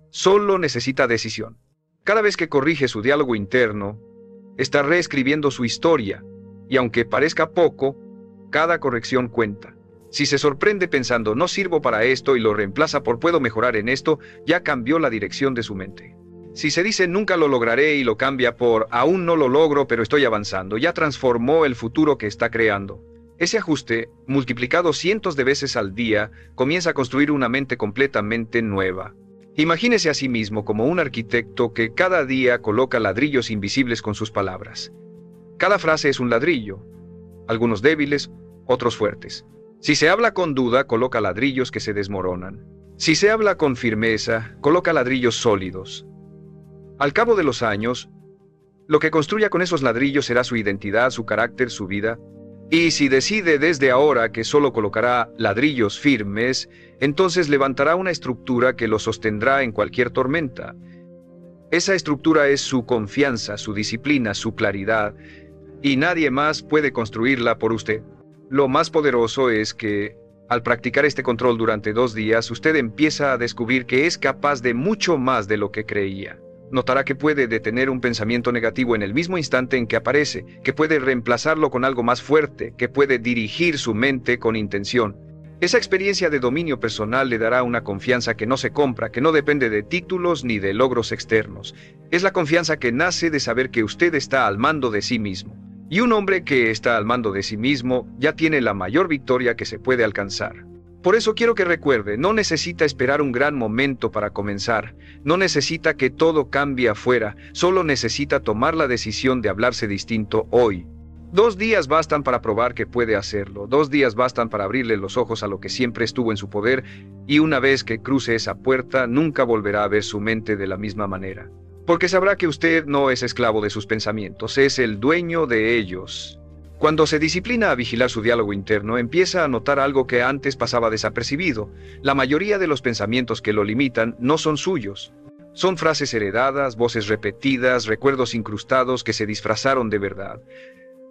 Solo necesita decisión. Cada vez que corrige su diálogo interno, está reescribiendo su historia, y aunque parezca poco, cada corrección cuenta. Si se sorprende pensando no sirvo para esto y lo reemplaza por puedo mejorar en esto, ya cambió la dirección de su mente. Si se dice nunca lo lograré y lo cambia por aún no lo logro pero estoy avanzando, ya transformó el futuro que está creando. Ese ajuste, multiplicado cientos de veces al día, comienza a construir una mente completamente nueva. Imagínese a sí mismo como un arquitecto que cada día coloca ladrillos invisibles con sus palabras. Cada frase es un ladrillo, algunos débiles, otros fuertes. Si se habla con duda, coloca ladrillos que se desmoronan. Si se habla con firmeza, coloca ladrillos sólidos. Al cabo de los años, lo que construya con esos ladrillos será su identidad, su carácter, su vida. Y si decide desde ahora que solo colocará ladrillos firmes, entonces levantará una estructura que lo sostendrá en cualquier tormenta. Esa estructura es su confianza, su disciplina, su claridad, y nadie más puede construirla por usted. Lo más poderoso es que, al practicar este control durante 2 días, usted empieza a descubrir que es capaz de mucho más de lo que creía. Notará que puede detener un pensamiento negativo en el mismo instante en que aparece, que puede reemplazarlo con algo más fuerte, que puede dirigir su mente con intención. Esa experiencia de dominio personal le dará una confianza que no se compra, que no depende de títulos ni de logros externos. Es la confianza que nace de saber que usted está al mando de sí mismo. Y un hombre que está al mando de sí mismo ya tiene la mayor victoria que se puede alcanzar. Por eso quiero que recuerde, no necesita esperar un gran momento para comenzar, no necesita que todo cambie afuera, solo necesita tomar la decisión de hablarse distinto hoy. 2 días bastan para probar que puede hacerlo, 2 días bastan para abrirle los ojos a lo que siempre estuvo en su poder, y una vez que cruce esa puerta, nunca volverá a ver su mente de la misma manera. Porque sabrá que usted no es esclavo de sus pensamientos, es el dueño de ellos. Cuando se disciplina a vigilar su diálogo interno, empieza a notar algo que antes pasaba desapercibido. La mayoría de los pensamientos que lo limitan no son suyos. Son frases heredadas, voces repetidas, recuerdos incrustados que se disfrazaron de verdad.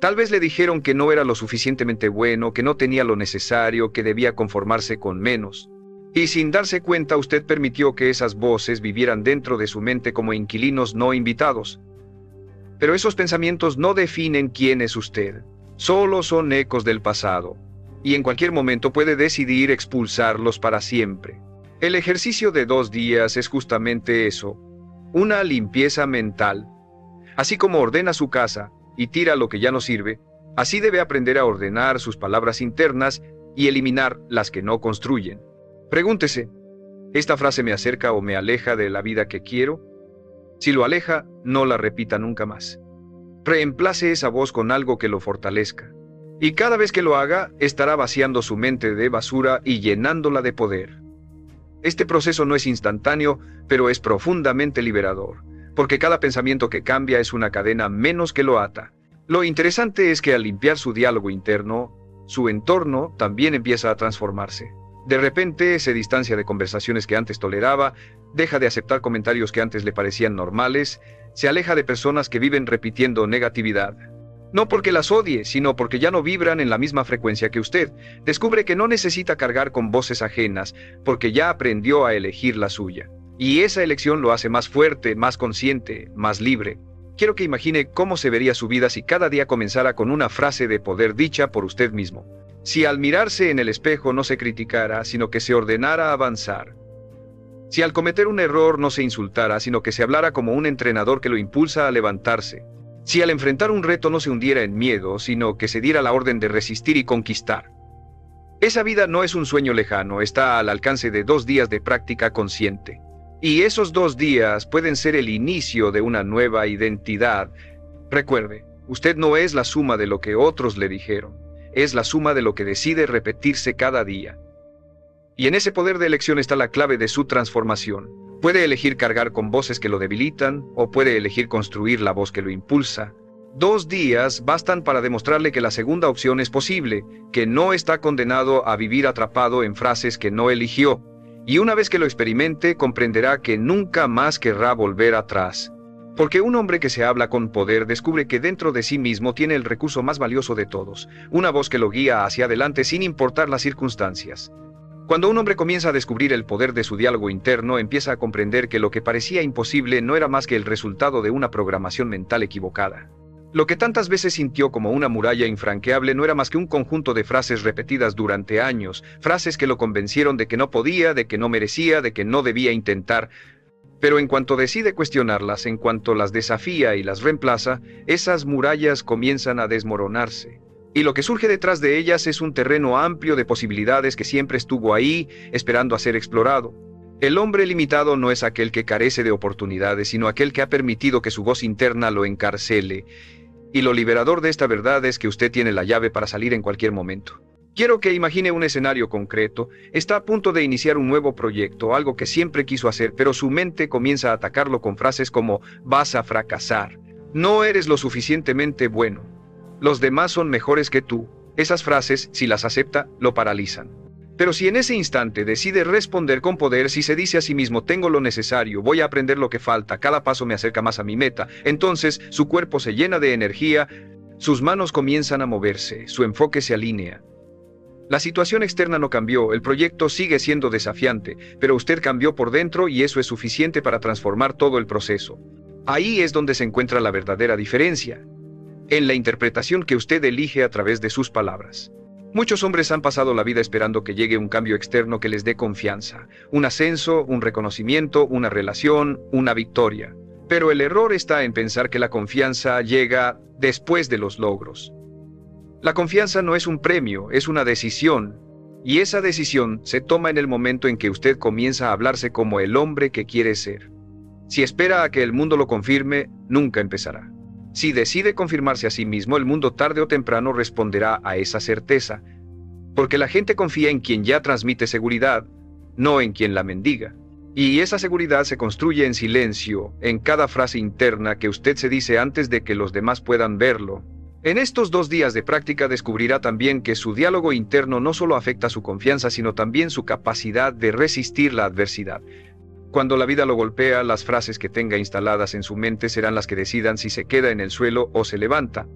Tal vez le dijeron que no era lo suficientemente bueno, que no tenía lo necesario, que debía conformarse con menos. Y sin darse cuenta, usted permitió que esas voces vivieran dentro de su mente como inquilinos no invitados. Pero esos pensamientos no definen quién es usted. Solo son ecos del pasado, y en cualquier momento puede decidir expulsarlos para siempre. El ejercicio de 2 días es justamente eso, una limpieza mental. Así como ordena su casa y tira lo que ya no sirve, así debe aprender a ordenar sus palabras internas y eliminar las que no construyen. Pregúntese, ¿esta frase me acerca o me aleja de la vida que quiero? Si lo aleja, no la repita nunca más. Reemplace esa voz con algo que lo fortalezca. Y cada vez que lo haga, estará vaciando su mente de basura y llenándola de poder. Este proceso no es instantáneo, pero es profundamente liberador, porque cada pensamiento que cambia es una cadena menos que lo ata. Lo interesante es que al limpiar su diálogo interno, su entorno también empieza a transformarse. De repente se distancia de conversaciones que antes toleraba, deja de aceptar comentarios que antes le parecían normales, se aleja de personas que viven repitiendo negatividad. No porque las odie, sino porque ya no vibran en la misma frecuencia que usted. Descubre que no necesita cargar con voces ajenas, porque ya aprendió a elegir la suya. Y esa elección lo hace más fuerte, más consciente, más libre. Quiero que imagine cómo se vería su vida si cada día comenzara con una frase de poder dicha por usted mismo. Si al mirarse en el espejo no se criticara, sino que se ordenara avanzar. Si al cometer un error no se insultara, sino que se hablara como un entrenador que lo impulsa a levantarse. Si al enfrentar un reto no se hundiera en miedo, sino que se diera la orden de resistir y conquistar. Esa vida no es un sueño lejano, está al alcance de 2 días de práctica consciente. Y esos 2 días pueden ser el inicio de una nueva identidad. Recuerde, usted no es la suma de lo que otros le dijeron, es la suma de lo que decide repetirse cada día. Y en ese poder de elección está la clave de su transformación. Puede elegir cargar con voces que lo debilitan o puede elegir construir la voz que lo impulsa. 2 días bastan para demostrarle que la segunda opción es posible, que no está condenado a vivir atrapado en frases que no eligió. Y una vez que lo experimente, comprenderá que nunca más querrá volver atrás. Porque un hombre que se habla con poder descubre que dentro de sí mismo tiene el recurso más valioso de todos, una voz que lo guía hacia adelante sin importar las circunstancias. Cuando un hombre comienza a descubrir el poder de su diálogo interno, empieza a comprender que lo que parecía imposible no era más que el resultado de una programación mental equivocada. Lo que tantas veces sintió como una muralla infranqueable no era más que un conjunto de frases repetidas durante años, frases que lo convencieron de que no podía, de que no merecía, de que no debía intentar. Pero en cuanto decide cuestionarlas, en cuanto las desafía y las reemplaza, esas murallas comienzan a desmoronarse. Y lo que surge detrás de ellas es un terreno amplio de posibilidades que siempre estuvo ahí, esperando a ser explorado. El hombre limitado no es aquel que carece de oportunidades, sino aquel que ha permitido que su voz interna lo encarcele. Y lo liberador de esta verdad es que usted tiene la llave para salir en cualquier momento. Quiero que imagine un escenario concreto. Está a punto de iniciar un nuevo proyecto, algo que siempre quiso hacer, pero su mente comienza a atacarlo con frases como «vas a fracasar», «no eres lo suficientemente bueno», «los demás son mejores que tú». Esas frases, si las acepta, lo paralizan. Pero si en ese instante decide responder con poder, si se dice a sí mismo «tengo lo necesario, voy a aprender lo que falta, cada paso me acerca más a mi meta», entonces su cuerpo se llena de energía, sus manos comienzan a moverse, su enfoque se alinea. La situación externa no cambió, el proyecto sigue siendo desafiante, pero usted cambió por dentro y eso es suficiente para transformar todo el proceso. Ahí es donde se encuentra la verdadera diferencia, en la interpretación que usted elige a través de sus palabras. Muchos hombres han pasado la vida esperando que llegue un cambio externo que les dé confianza, un ascenso, un reconocimiento, una relación, una victoria. Pero el error está en pensar que la confianza llega después de los logros. La confianza no es un premio, es una decisión. Y esa decisión se toma en el momento en que usted comienza a hablarse como el hombre que quiere ser. Si espera a que el mundo lo confirme, nunca empezará. Si decide confirmarse a sí mismo, el mundo tarde o temprano responderá a esa certeza. Porque la gente confía en quien ya transmite seguridad, no en quien la mendiga. Y esa seguridad se construye en silencio, en cada frase interna que usted se dice antes de que los demás puedan verlo. En estos 2 días de práctica descubrirá también que su diálogo interno no solo afecta su confianza, sino también su capacidad de resistir la adversidad. Cuando la vida lo golpea, las frases que tenga instaladas en su mente serán las que decidan si se queda en el suelo o se levanta.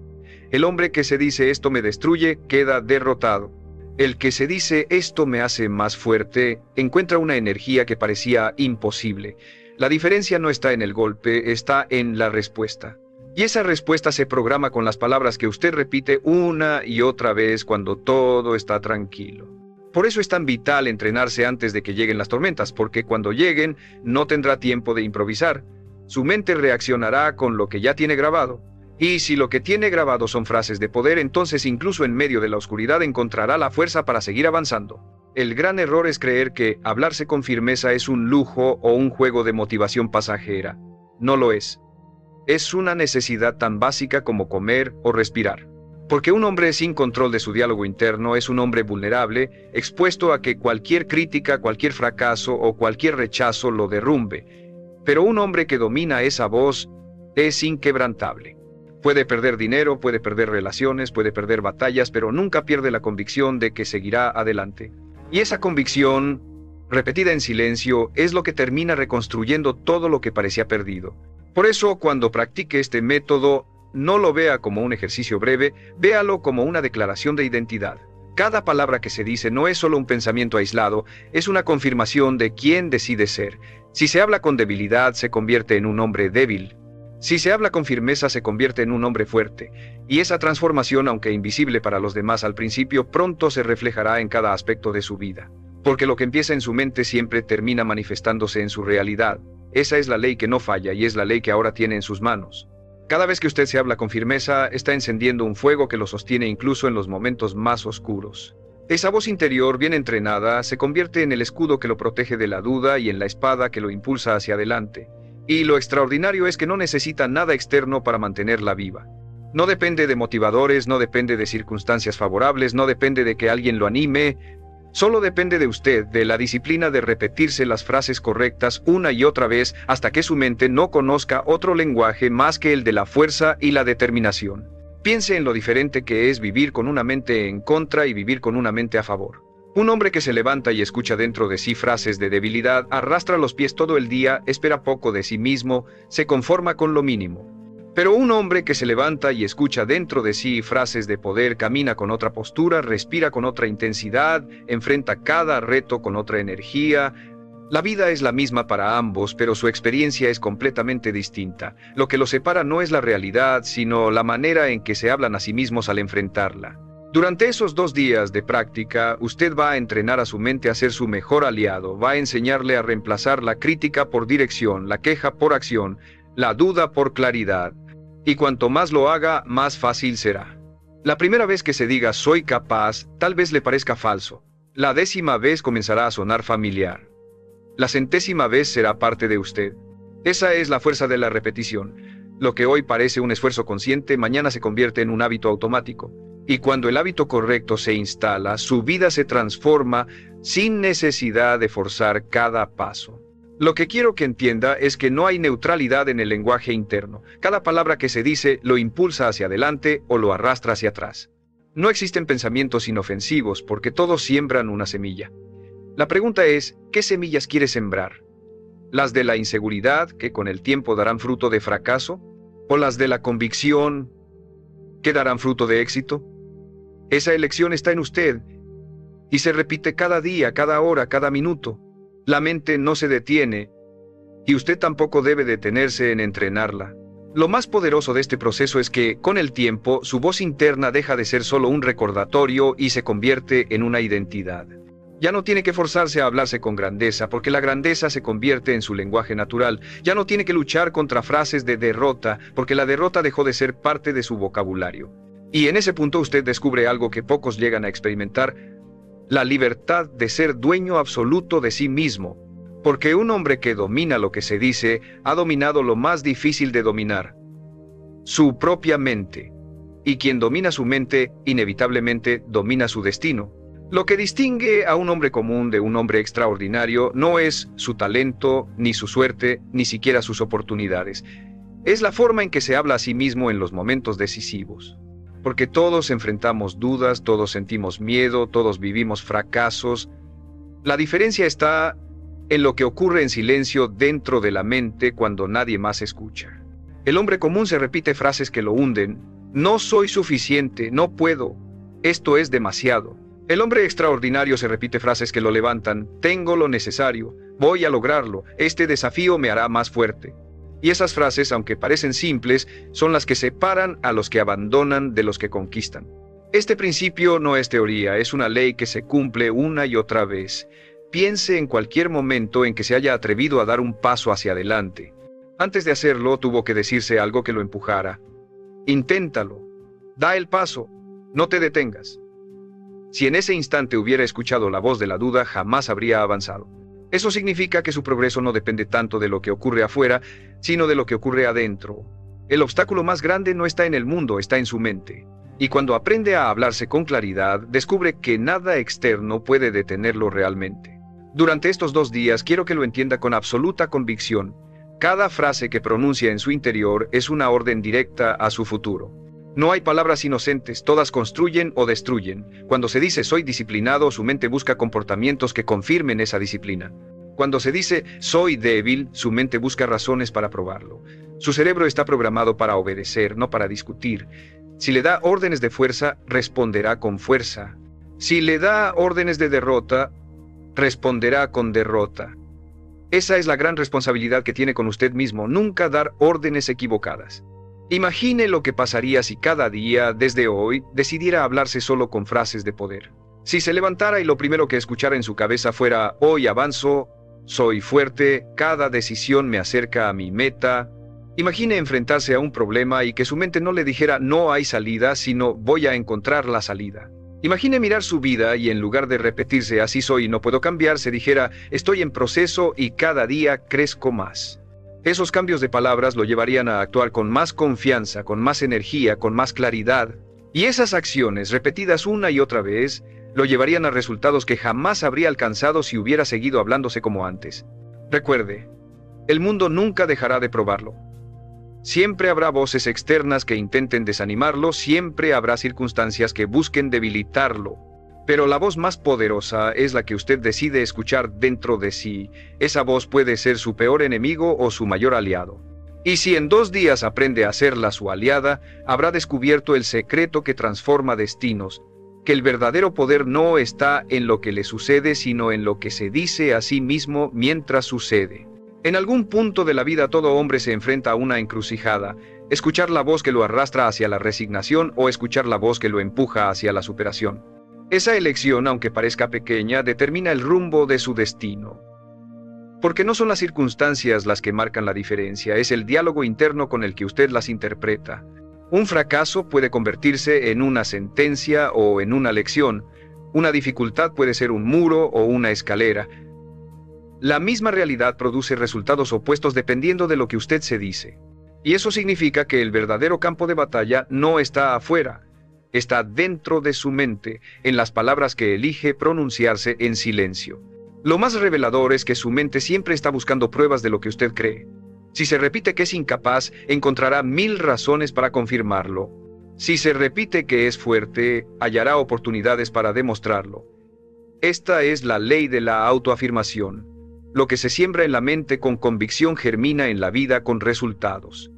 El hombre que se dice «esto me destruye» queda derrotado. El que se dice «esto me hace más fuerte» encuentra una energía que parecía imposible. La diferencia no está en el golpe, está en la respuesta. Y esa respuesta se programa con las palabras que usted repite una y otra vez cuando todo está tranquilo. Por eso es tan vital entrenarse antes de que lleguen las tormentas, porque cuando lleguen no tendrá tiempo de improvisar. Su mente reaccionará con lo que ya tiene grabado. Y si lo que tiene grabado son frases de poder, entonces incluso en medio de la oscuridad encontrará la fuerza para seguir avanzando. El gran error es creer que hablarse con firmeza es un lujo o un juego de motivación pasajera. No lo es. Es una necesidad tan básica como comer o respirar. Porque un hombre sin control de su diálogo interno es un hombre vulnerable, expuesto a que cualquier crítica, cualquier fracaso o cualquier rechazo lo derrumbe. Pero un hombre que domina esa voz es inquebrantable. Puede perder dinero, puede perder relaciones, puede perder batallas, pero nunca pierde la convicción de que seguirá adelante. Y esa convicción, repetida en silencio, es lo que termina reconstruyendo todo lo que parecía perdido. Por eso, cuando practique este método, no lo vea como un ejercicio breve, véalo como una declaración de identidad. Cada palabra que se dice no es solo un pensamiento aislado, es una confirmación de quién decide ser. Si se habla con debilidad, se convierte en un hombre débil. Si se habla con firmeza, se convierte en un hombre fuerte. Y esa transformación, aunque invisible para los demás al principio, pronto se reflejará en cada aspecto de su vida. Porque lo que empieza en su mente siempre termina manifestándose en su realidad. Esa es la ley que no falla y es la ley que ahora tiene en sus manos. Cada vez que usted se habla con firmeza, está encendiendo un fuego que lo sostiene incluso en los momentos más oscuros. Esa voz interior bien entrenada se convierte en el escudo que lo protege de la duda y en la espada que lo impulsa hacia adelante. Y lo extraordinario es que no necesita nada externo para mantenerla viva. No depende de motivadores, no depende de circunstancias favorables, no depende de que alguien lo anime. Solo depende de usted, de la disciplina de repetirse las frases correctas una y otra vez hasta que su mente no conozca otro lenguaje más que el de la fuerza y la determinación. Piense en lo diferente que es vivir con una mente en contra y vivir con una mente a favor. Un hombre que se levanta y escucha dentro de sí frases de debilidad, arrastra los pies todo el día, espera poco de sí mismo, se conforma con lo mínimo. Pero un hombre que se levanta y escucha dentro de sí frases de poder, camina con otra postura, respira con otra intensidad, enfrenta cada reto con otra energía. La vida es la misma para ambos, pero su experiencia es completamente distinta. Lo que los separa no es la realidad, sino la manera en que se hablan a sí mismos al enfrentarla. Durante esos 2 días de práctica, usted va a entrenar a su mente a ser su mejor aliado, va a enseñarle a reemplazar la crítica por dirección, la queja por acción, la duda por claridad. Y cuanto más lo haga, más fácil será. La primera vez que se diga soy capaz, tal vez le parezca falso. La 10ª vez comenzará a sonar familiar. La 100ª vez será parte de usted. Esa es la fuerza de la repetición. Lo que hoy parece un esfuerzo consciente, mañana se convierte en un hábito automático. Y cuando el hábito correcto se instala, su vida se transforma sin necesidad de forzar cada paso. Lo que quiero que entienda es que no hay neutralidad en el lenguaje interno. Cada palabra que se dice lo impulsa hacia adelante o lo arrastra hacia atrás. No existen pensamientos inofensivos porque todos siembran una semilla. La pregunta es, ¿qué semillas quiere sembrar? ¿Las de la inseguridad, que con el tiempo darán fruto de fracaso? ¿O las de la convicción, que darán fruto de éxito? Esa elección está en usted y se repite cada día, cada hora, cada minuto. La mente no se detiene y usted tampoco debe detenerse en entrenarla. Lo más poderoso de este proceso es que, con el tiempo, su voz interna deja de ser solo un recordatorio y se convierte en una identidad. Ya no tiene que forzarse a hablarse con grandeza, porque la grandeza se convierte en su lenguaje natural. Ya no tiene que luchar contra frases de derrota, porque la derrota dejó de ser parte de su vocabulario. Y en ese punto usted descubre algo que pocos llegan a experimentar: la libertad de ser dueño absoluto de sí mismo. Porque un hombre que domina lo que se dice, ha dominado lo más difícil de dominar: su propia mente. Y quien domina su mente, inevitablemente domina su destino. Lo que distingue a un hombre común de un hombre extraordinario no es su talento, ni su suerte, ni siquiera sus oportunidades. Es la forma en que se habla a sí mismo en los momentos decisivos. Porque todos enfrentamos dudas, todos sentimos miedo, todos vivimos fracasos. La diferencia está en lo que ocurre en silencio dentro de la mente cuando nadie más escucha. El hombre común se repite frases que lo hunden: no soy suficiente, no puedo, esto es demasiado. El hombre extraordinario se repite frases que lo levantan: tengo lo necesario, voy a lograrlo, este desafío me hará más fuerte. Y esas frases, aunque parecen simples, son las que separan a los que abandonan de los que conquistan. Este principio no es teoría, es una ley que se cumple una y otra vez. Piense en cualquier momento en que se haya atrevido a dar un paso hacia adelante. Antes de hacerlo, tuvo que decirse algo que lo empujara. Inténtalo. Da el paso. No te detengas. Si en ese instante hubiera escuchado la voz de la duda, jamás habría avanzado. Eso significa que su progreso no depende tanto de lo que ocurre afuera, sino de lo que ocurre adentro. El obstáculo más grande no está en el mundo, está en su mente. Y cuando aprende a hablarse con claridad, descubre que nada externo puede detenerlo realmente. Durante estos 2 días quiero que lo entienda con absoluta convicción. Cada frase que pronuncia en su interior es una orden directa a su futuro. No hay palabras inocentes, todas construyen o destruyen. Cuando se dice soy disciplinado, su mente busca comportamientos que confirmen esa disciplina. Cuando se dice soy débil, su mente busca razones para probarlo. Su cerebro está programado para obedecer, no para discutir. Si le da órdenes de fuerza, responderá con fuerza. Si le da órdenes de derrota, responderá con derrota. Esa es la gran responsabilidad que tiene con usted mismo, nunca dar órdenes equivocadas. Imagine lo que pasaría si cada día, desde hoy, decidiera hablarse solo con frases de poder. Si se levantara y lo primero que escuchara en su cabeza fuera, hoy avanzo, soy fuerte, cada decisión me acerca a mi meta. Imagine enfrentarse a un problema y que su mente no le dijera no hay salida, sino voy a encontrar la salida. Imagine mirar su vida y en lugar de repetirse así soy y no puedo cambiar, se dijera estoy en proceso y cada día crezco más. Esos cambios de palabras lo llevarían a actuar con más confianza, con más energía, con más claridad. Y esas acciones, repetidas una y otra vez, lo llevarían a resultados que jamás habría alcanzado si hubiera seguido hablándose como antes. Recuerde, el mundo nunca dejará de probarlo. Siempre habrá voces externas que intenten desanimarlo, siempre habrá circunstancias que busquen debilitarlo. Pero la voz más poderosa es la que usted decide escuchar dentro de sí. Esa voz puede ser su peor enemigo o su mayor aliado. Y si en 2 días aprende a hacerla su aliada, habrá descubierto el secreto que transforma destinos, que el verdadero poder no está en lo que le sucede, sino en lo que se dice a sí mismo mientras sucede. En algún punto de la vida todo hombre se enfrenta a una encrucijada, escuchar la voz que lo arrastra hacia la resignación o escuchar la voz que lo empuja hacia la superación. Esa elección, aunque parezca pequeña, determina el rumbo de su destino. Porque no son las circunstancias las que marcan la diferencia, es el diálogo interno con el que usted las interpreta. Un fracaso puede convertirse en una sentencia o en una lección. Una dificultad puede ser un muro o una escalera. La misma realidad produce resultados opuestos dependiendo de lo que usted se dice. Y eso significa que el verdadero campo de batalla no está afuera, está dentro de su mente, en las palabras que elige pronunciarse en silencio. Lo más revelador es que su mente siempre está buscando pruebas de lo que usted cree. Si se repite que es incapaz, encontrará 1000 razones para confirmarlo. Si se repite que es fuerte, hallará oportunidades para demostrarlo. Esta es la ley de la autoafirmación. Lo que se siembra en la mente con convicción germina en la vida con resultados.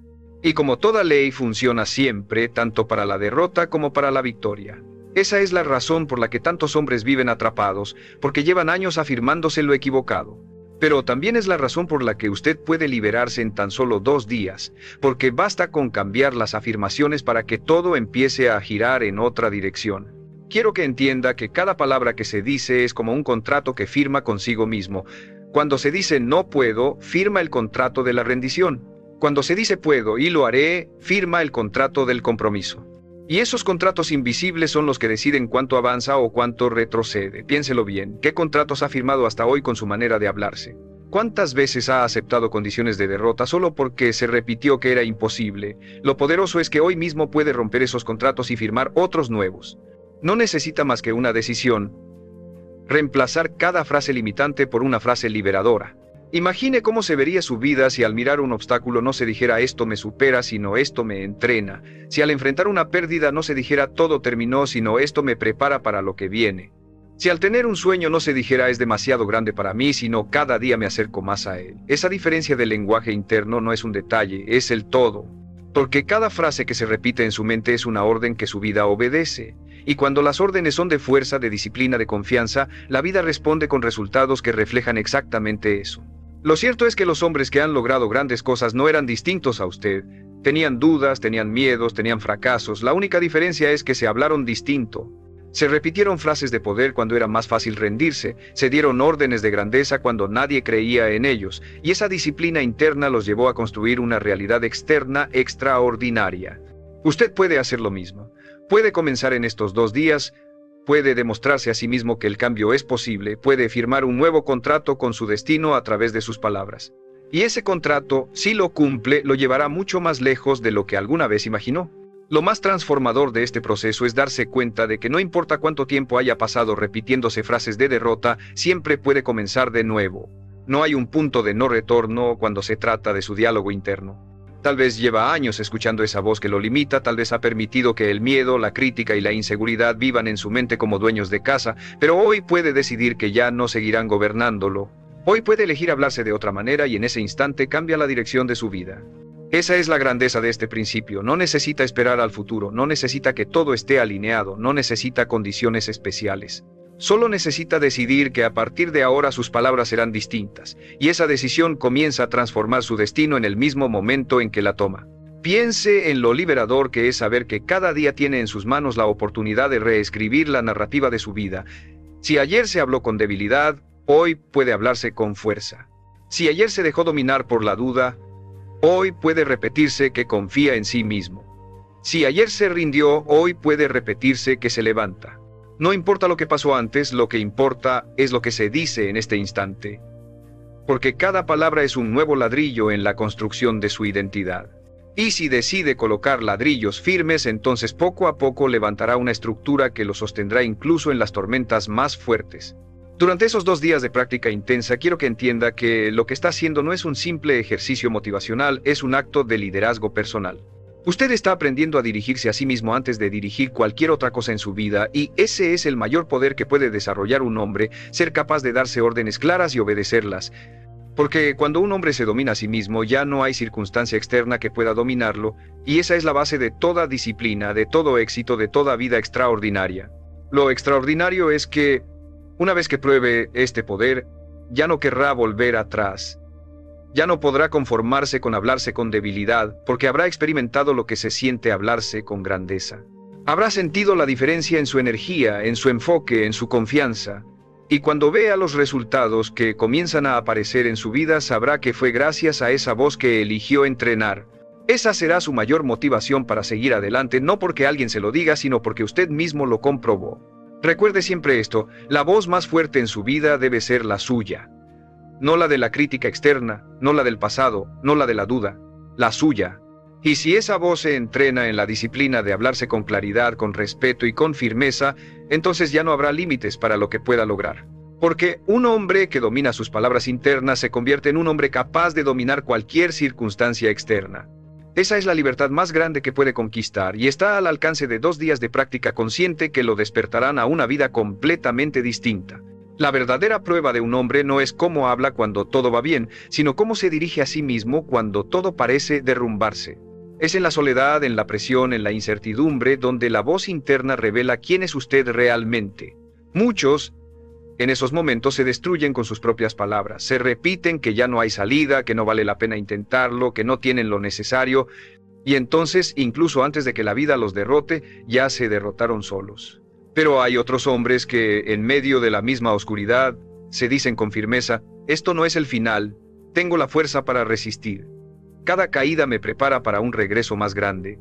Y como toda ley funciona siempre, tanto para la derrota como para la victoria. Esa es la razón por la que tantos hombres viven atrapados, porque llevan años afirmándose lo equivocado. Pero también es la razón por la que usted puede liberarse en tan solo 2 días, porque basta con cambiar las afirmaciones para que todo empiece a girar en otra dirección. Quiero que entienda que cada palabra que se dice es como un contrato que firma consigo mismo. Cuando se dice no puedo, firma el contrato de la rendición. Cuando se dice puedo y lo haré, firma el contrato del compromiso. Y esos contratos invisibles son los que deciden cuánto avanza o cuánto retrocede. Piénselo bien, ¿qué contratos ha firmado hasta hoy con su manera de hablarse? ¿Cuántas veces ha aceptado condiciones de derrota solo porque se repitió que era imposible? Lo poderoso es que hoy mismo puede romper esos contratos y firmar otros nuevos. No necesita más que una decisión. Reemplazar cada frase limitante por una frase liberadora. Imagine cómo se vería su vida si al mirar un obstáculo no se dijera esto me supera, sino esto me entrena. Si al enfrentar una pérdida no se dijera todo terminó, sino esto me prepara para lo que viene. Si al tener un sueño no se dijera es demasiado grande para mí, sino cada día me acerco más a él. Esa diferencia del lenguaje interno no es un detalle, es el todo. Porque cada frase que se repite en su mente es una orden que su vida obedece. Y cuando las órdenes son de fuerza, de disciplina, de confianza, la vida responde con resultados que reflejan exactamente eso. Lo cierto es que los hombres que han logrado grandes cosas no eran distintos a usted. Tenían dudas, tenían miedos, tenían fracasos. La única diferencia es que se hablaron distinto. Se repitieron frases de poder cuando era más fácil rendirse. Se dieron órdenes de grandeza cuando nadie creía en ellos. Y esa disciplina interna los llevó a construir una realidad externa extraordinaria. Usted puede hacer lo mismo. Puede comenzar en estos 2 días. Puede demostrarse a sí mismo que el cambio es posible, puede firmar un nuevo contrato con su destino a través de sus palabras. Y ese contrato, si lo cumple, lo llevará mucho más lejos de lo que alguna vez imaginó. Lo más transformador de este proceso es darse cuenta de que no importa cuánto tiempo haya pasado repitiéndose frases de derrota, siempre puede comenzar de nuevo. No hay un punto de no retorno cuando se trata de su diálogo interno. Tal vez lleva años escuchando esa voz que lo limita, tal vez ha permitido que el miedo, la crítica y la inseguridad vivan en su mente como dueños de casa, pero hoy puede decidir que ya no seguirán gobernándolo. Hoy puede elegir hablarse de otra manera y en ese instante cambia la dirección de su vida. Esa es la grandeza de este principio. No necesita esperar al futuro, no necesita que todo esté alineado, no necesita condiciones especiales. Solo necesita decidir que a partir de ahora sus palabras serán distintas, y esa decisión comienza a transformar su destino en el mismo momento en que la toma. Piense en lo liberador que es saber que cada día tiene en sus manos la oportunidad de reescribir la narrativa de su vida. Si ayer se habló con debilidad, hoy puede hablarse con fuerza. Si ayer se dejó dominar por la duda, hoy puede repetirse que confía en sí mismo. Si ayer se rindió, hoy puede repetirse que se levanta. No importa lo que pasó antes, lo que importa es lo que se dice en este instante. Porque cada palabra es un nuevo ladrillo en la construcción de su identidad. Y si decide colocar ladrillos firmes, entonces poco a poco levantará una estructura que lo sostendrá incluso en las tormentas más fuertes. Durante esos 2 días de práctica intensa, quiero que entienda que lo que está haciendo no es un simple ejercicio motivacional, es un acto de liderazgo personal. Usted está aprendiendo a dirigirse a sí mismo antes de dirigir cualquier otra cosa en su vida, y ese es el mayor poder que puede desarrollar un hombre, ser capaz de darse órdenes claras y obedecerlas. Porque cuando un hombre se domina a sí mismo, ya no hay circunstancia externa que pueda dominarlo, y esa es la base de toda disciplina, de todo éxito, de toda vida extraordinaria. Lo extraordinario es que, una vez que pruebe este poder, ya no querrá volver atrás. Ya no podrá conformarse con hablarse con debilidad, porque habrá experimentado lo que se siente hablarse con grandeza. Habrá sentido la diferencia en su energía, en su enfoque, en su confianza. Y cuando vea los resultados que comienzan a aparecer en su vida, sabrá que fue gracias a esa voz que eligió entrenar. Esa será su mayor motivación para seguir adelante, no porque alguien se lo diga, sino porque usted mismo lo comprobó. Recuerde siempre esto, la voz más fuerte en su vida debe ser la suya. No la de la crítica externa, no la del pasado, no la de la duda, la suya. Y si esa voz se entrena en la disciplina de hablarse con claridad, con respeto y con firmeza, entonces ya no habrá límites para lo que pueda lograr. Porque un hombre que domina sus palabras internas se convierte en un hombre capaz de dominar cualquier circunstancia externa. Esa es la libertad más grande que puede conquistar y está al alcance de 2 días de práctica consciente que lo despertarán a una vida completamente distinta. La verdadera prueba de un hombre no es cómo habla cuando todo va bien, sino cómo se dirige a sí mismo cuando todo parece derrumbarse. Es en la soledad, en la presión, en la incertidumbre, donde la voz interna revela quién es usted realmente. Muchos, en esos momentos, se destruyen con sus propias palabras, se repiten que ya no hay salida, que no vale la pena intentarlo, que no tienen lo necesario, y entonces, incluso antes de que la vida los derrote, ya se derrotaron solos. Pero hay otros hombres que, en medio de la misma oscuridad, se dicen con firmeza, esto no es el final, tengo la fuerza para resistir. Cada caída me prepara para un regreso más grande.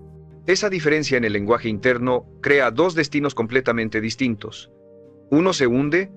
Esa diferencia en el lenguaje interno crea 2 destinos completamente distintos. Uno se hunde,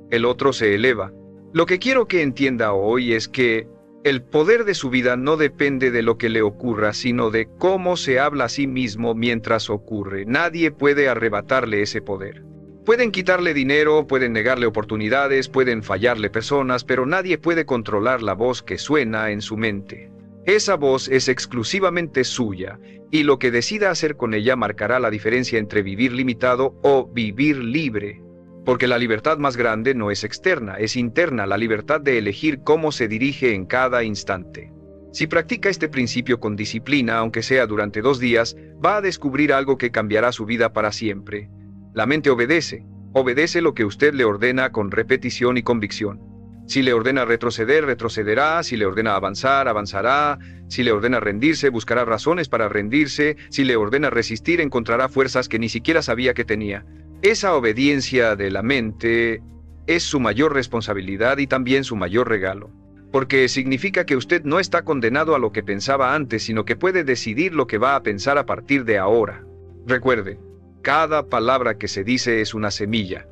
el otro se eleva. Lo que quiero que entienda hoy es que el poder de su vida no depende de lo que le ocurra, sino de cómo se habla a sí mismo mientras ocurre. Nadie puede arrebatarle ese poder. Pueden quitarle dinero, pueden negarle oportunidades, pueden fallarle personas, pero nadie puede controlar la voz que suena en su mente. Esa voz es exclusivamente suya, y lo que decida hacer con ella marcará la diferencia entre vivir limitado o vivir libre. Porque la libertad más grande no es externa, es interna, la libertad de elegir cómo se dirige en cada instante. Si practica este principio con disciplina, aunque sea durante 2 días, va a descubrir algo que cambiará su vida para siempre. La mente obedece lo que usted le ordena con repetición y convicción. Si le ordena retroceder, retrocederá, si le ordena avanzar, avanzará, si le ordena rendirse, buscará razones para rendirse, si le ordena resistir, encontrará fuerzas que ni siquiera sabía que tenía. Esa obediencia de la mente es su mayor responsabilidad y también su mayor regalo, porque significa que usted no está condenado a lo que pensaba antes, sino que puede decidir lo que va a pensar a partir de ahora. Recuerde, cada palabra que se dice es una semilla.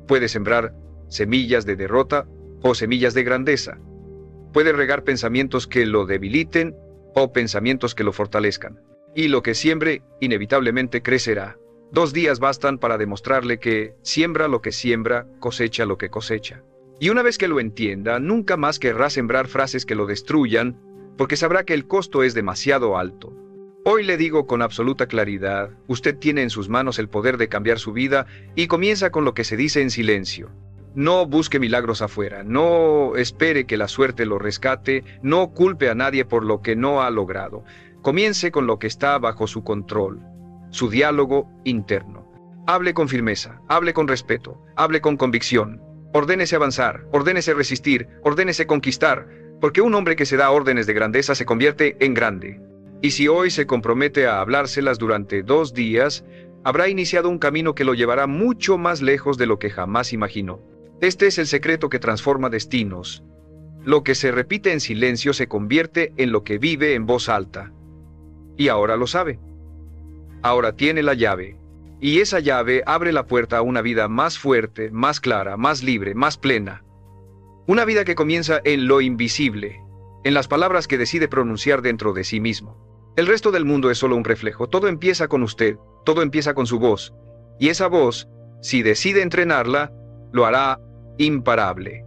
Puede sembrar semillas de derrota o semillas de grandeza. Puede regar pensamientos que lo debiliten o pensamientos que lo fortalezcan. Y lo que siembre, inevitablemente crecerá. 2 días bastan para demostrarle que siembra lo que siembra, cosecha lo que cosecha. Y una vez que lo entienda, nunca más querrá sembrar frases que lo destruyan, porque sabrá que el costo es demasiado alto. Hoy le digo con absoluta claridad, usted tiene en sus manos el poder de cambiar su vida y comienza con lo que se dice en silencio. No busque milagros afuera, no espere que la suerte lo rescate, no culpe a nadie por lo que no ha logrado. Comience con lo que está bajo su control, su diálogo interno. Hable con firmeza, hable con respeto, hable con convicción. Ordénese avanzar, ordénese resistir, ordénese conquistar, porque un hombre que se da órdenes de grandeza se convierte en grande. Y si hoy se compromete a hablárselas durante 2 días, habrá iniciado un camino que lo llevará mucho más lejos de lo que jamás imaginó. Este es el secreto que transforma destinos. Lo que se repite en silencio se convierte en lo que vive en voz alta. Y ahora lo sabe. Ahora tiene la llave. Y esa llave abre la puerta a una vida más fuerte, más clara, más libre, más plena. Una vida que comienza en lo invisible, en las palabras que decide pronunciar dentro de sí mismo. El resto del mundo es solo un reflejo. Todo empieza con usted, todo empieza con su voz. Y esa voz, si decide entrenarla, lo hará imparable.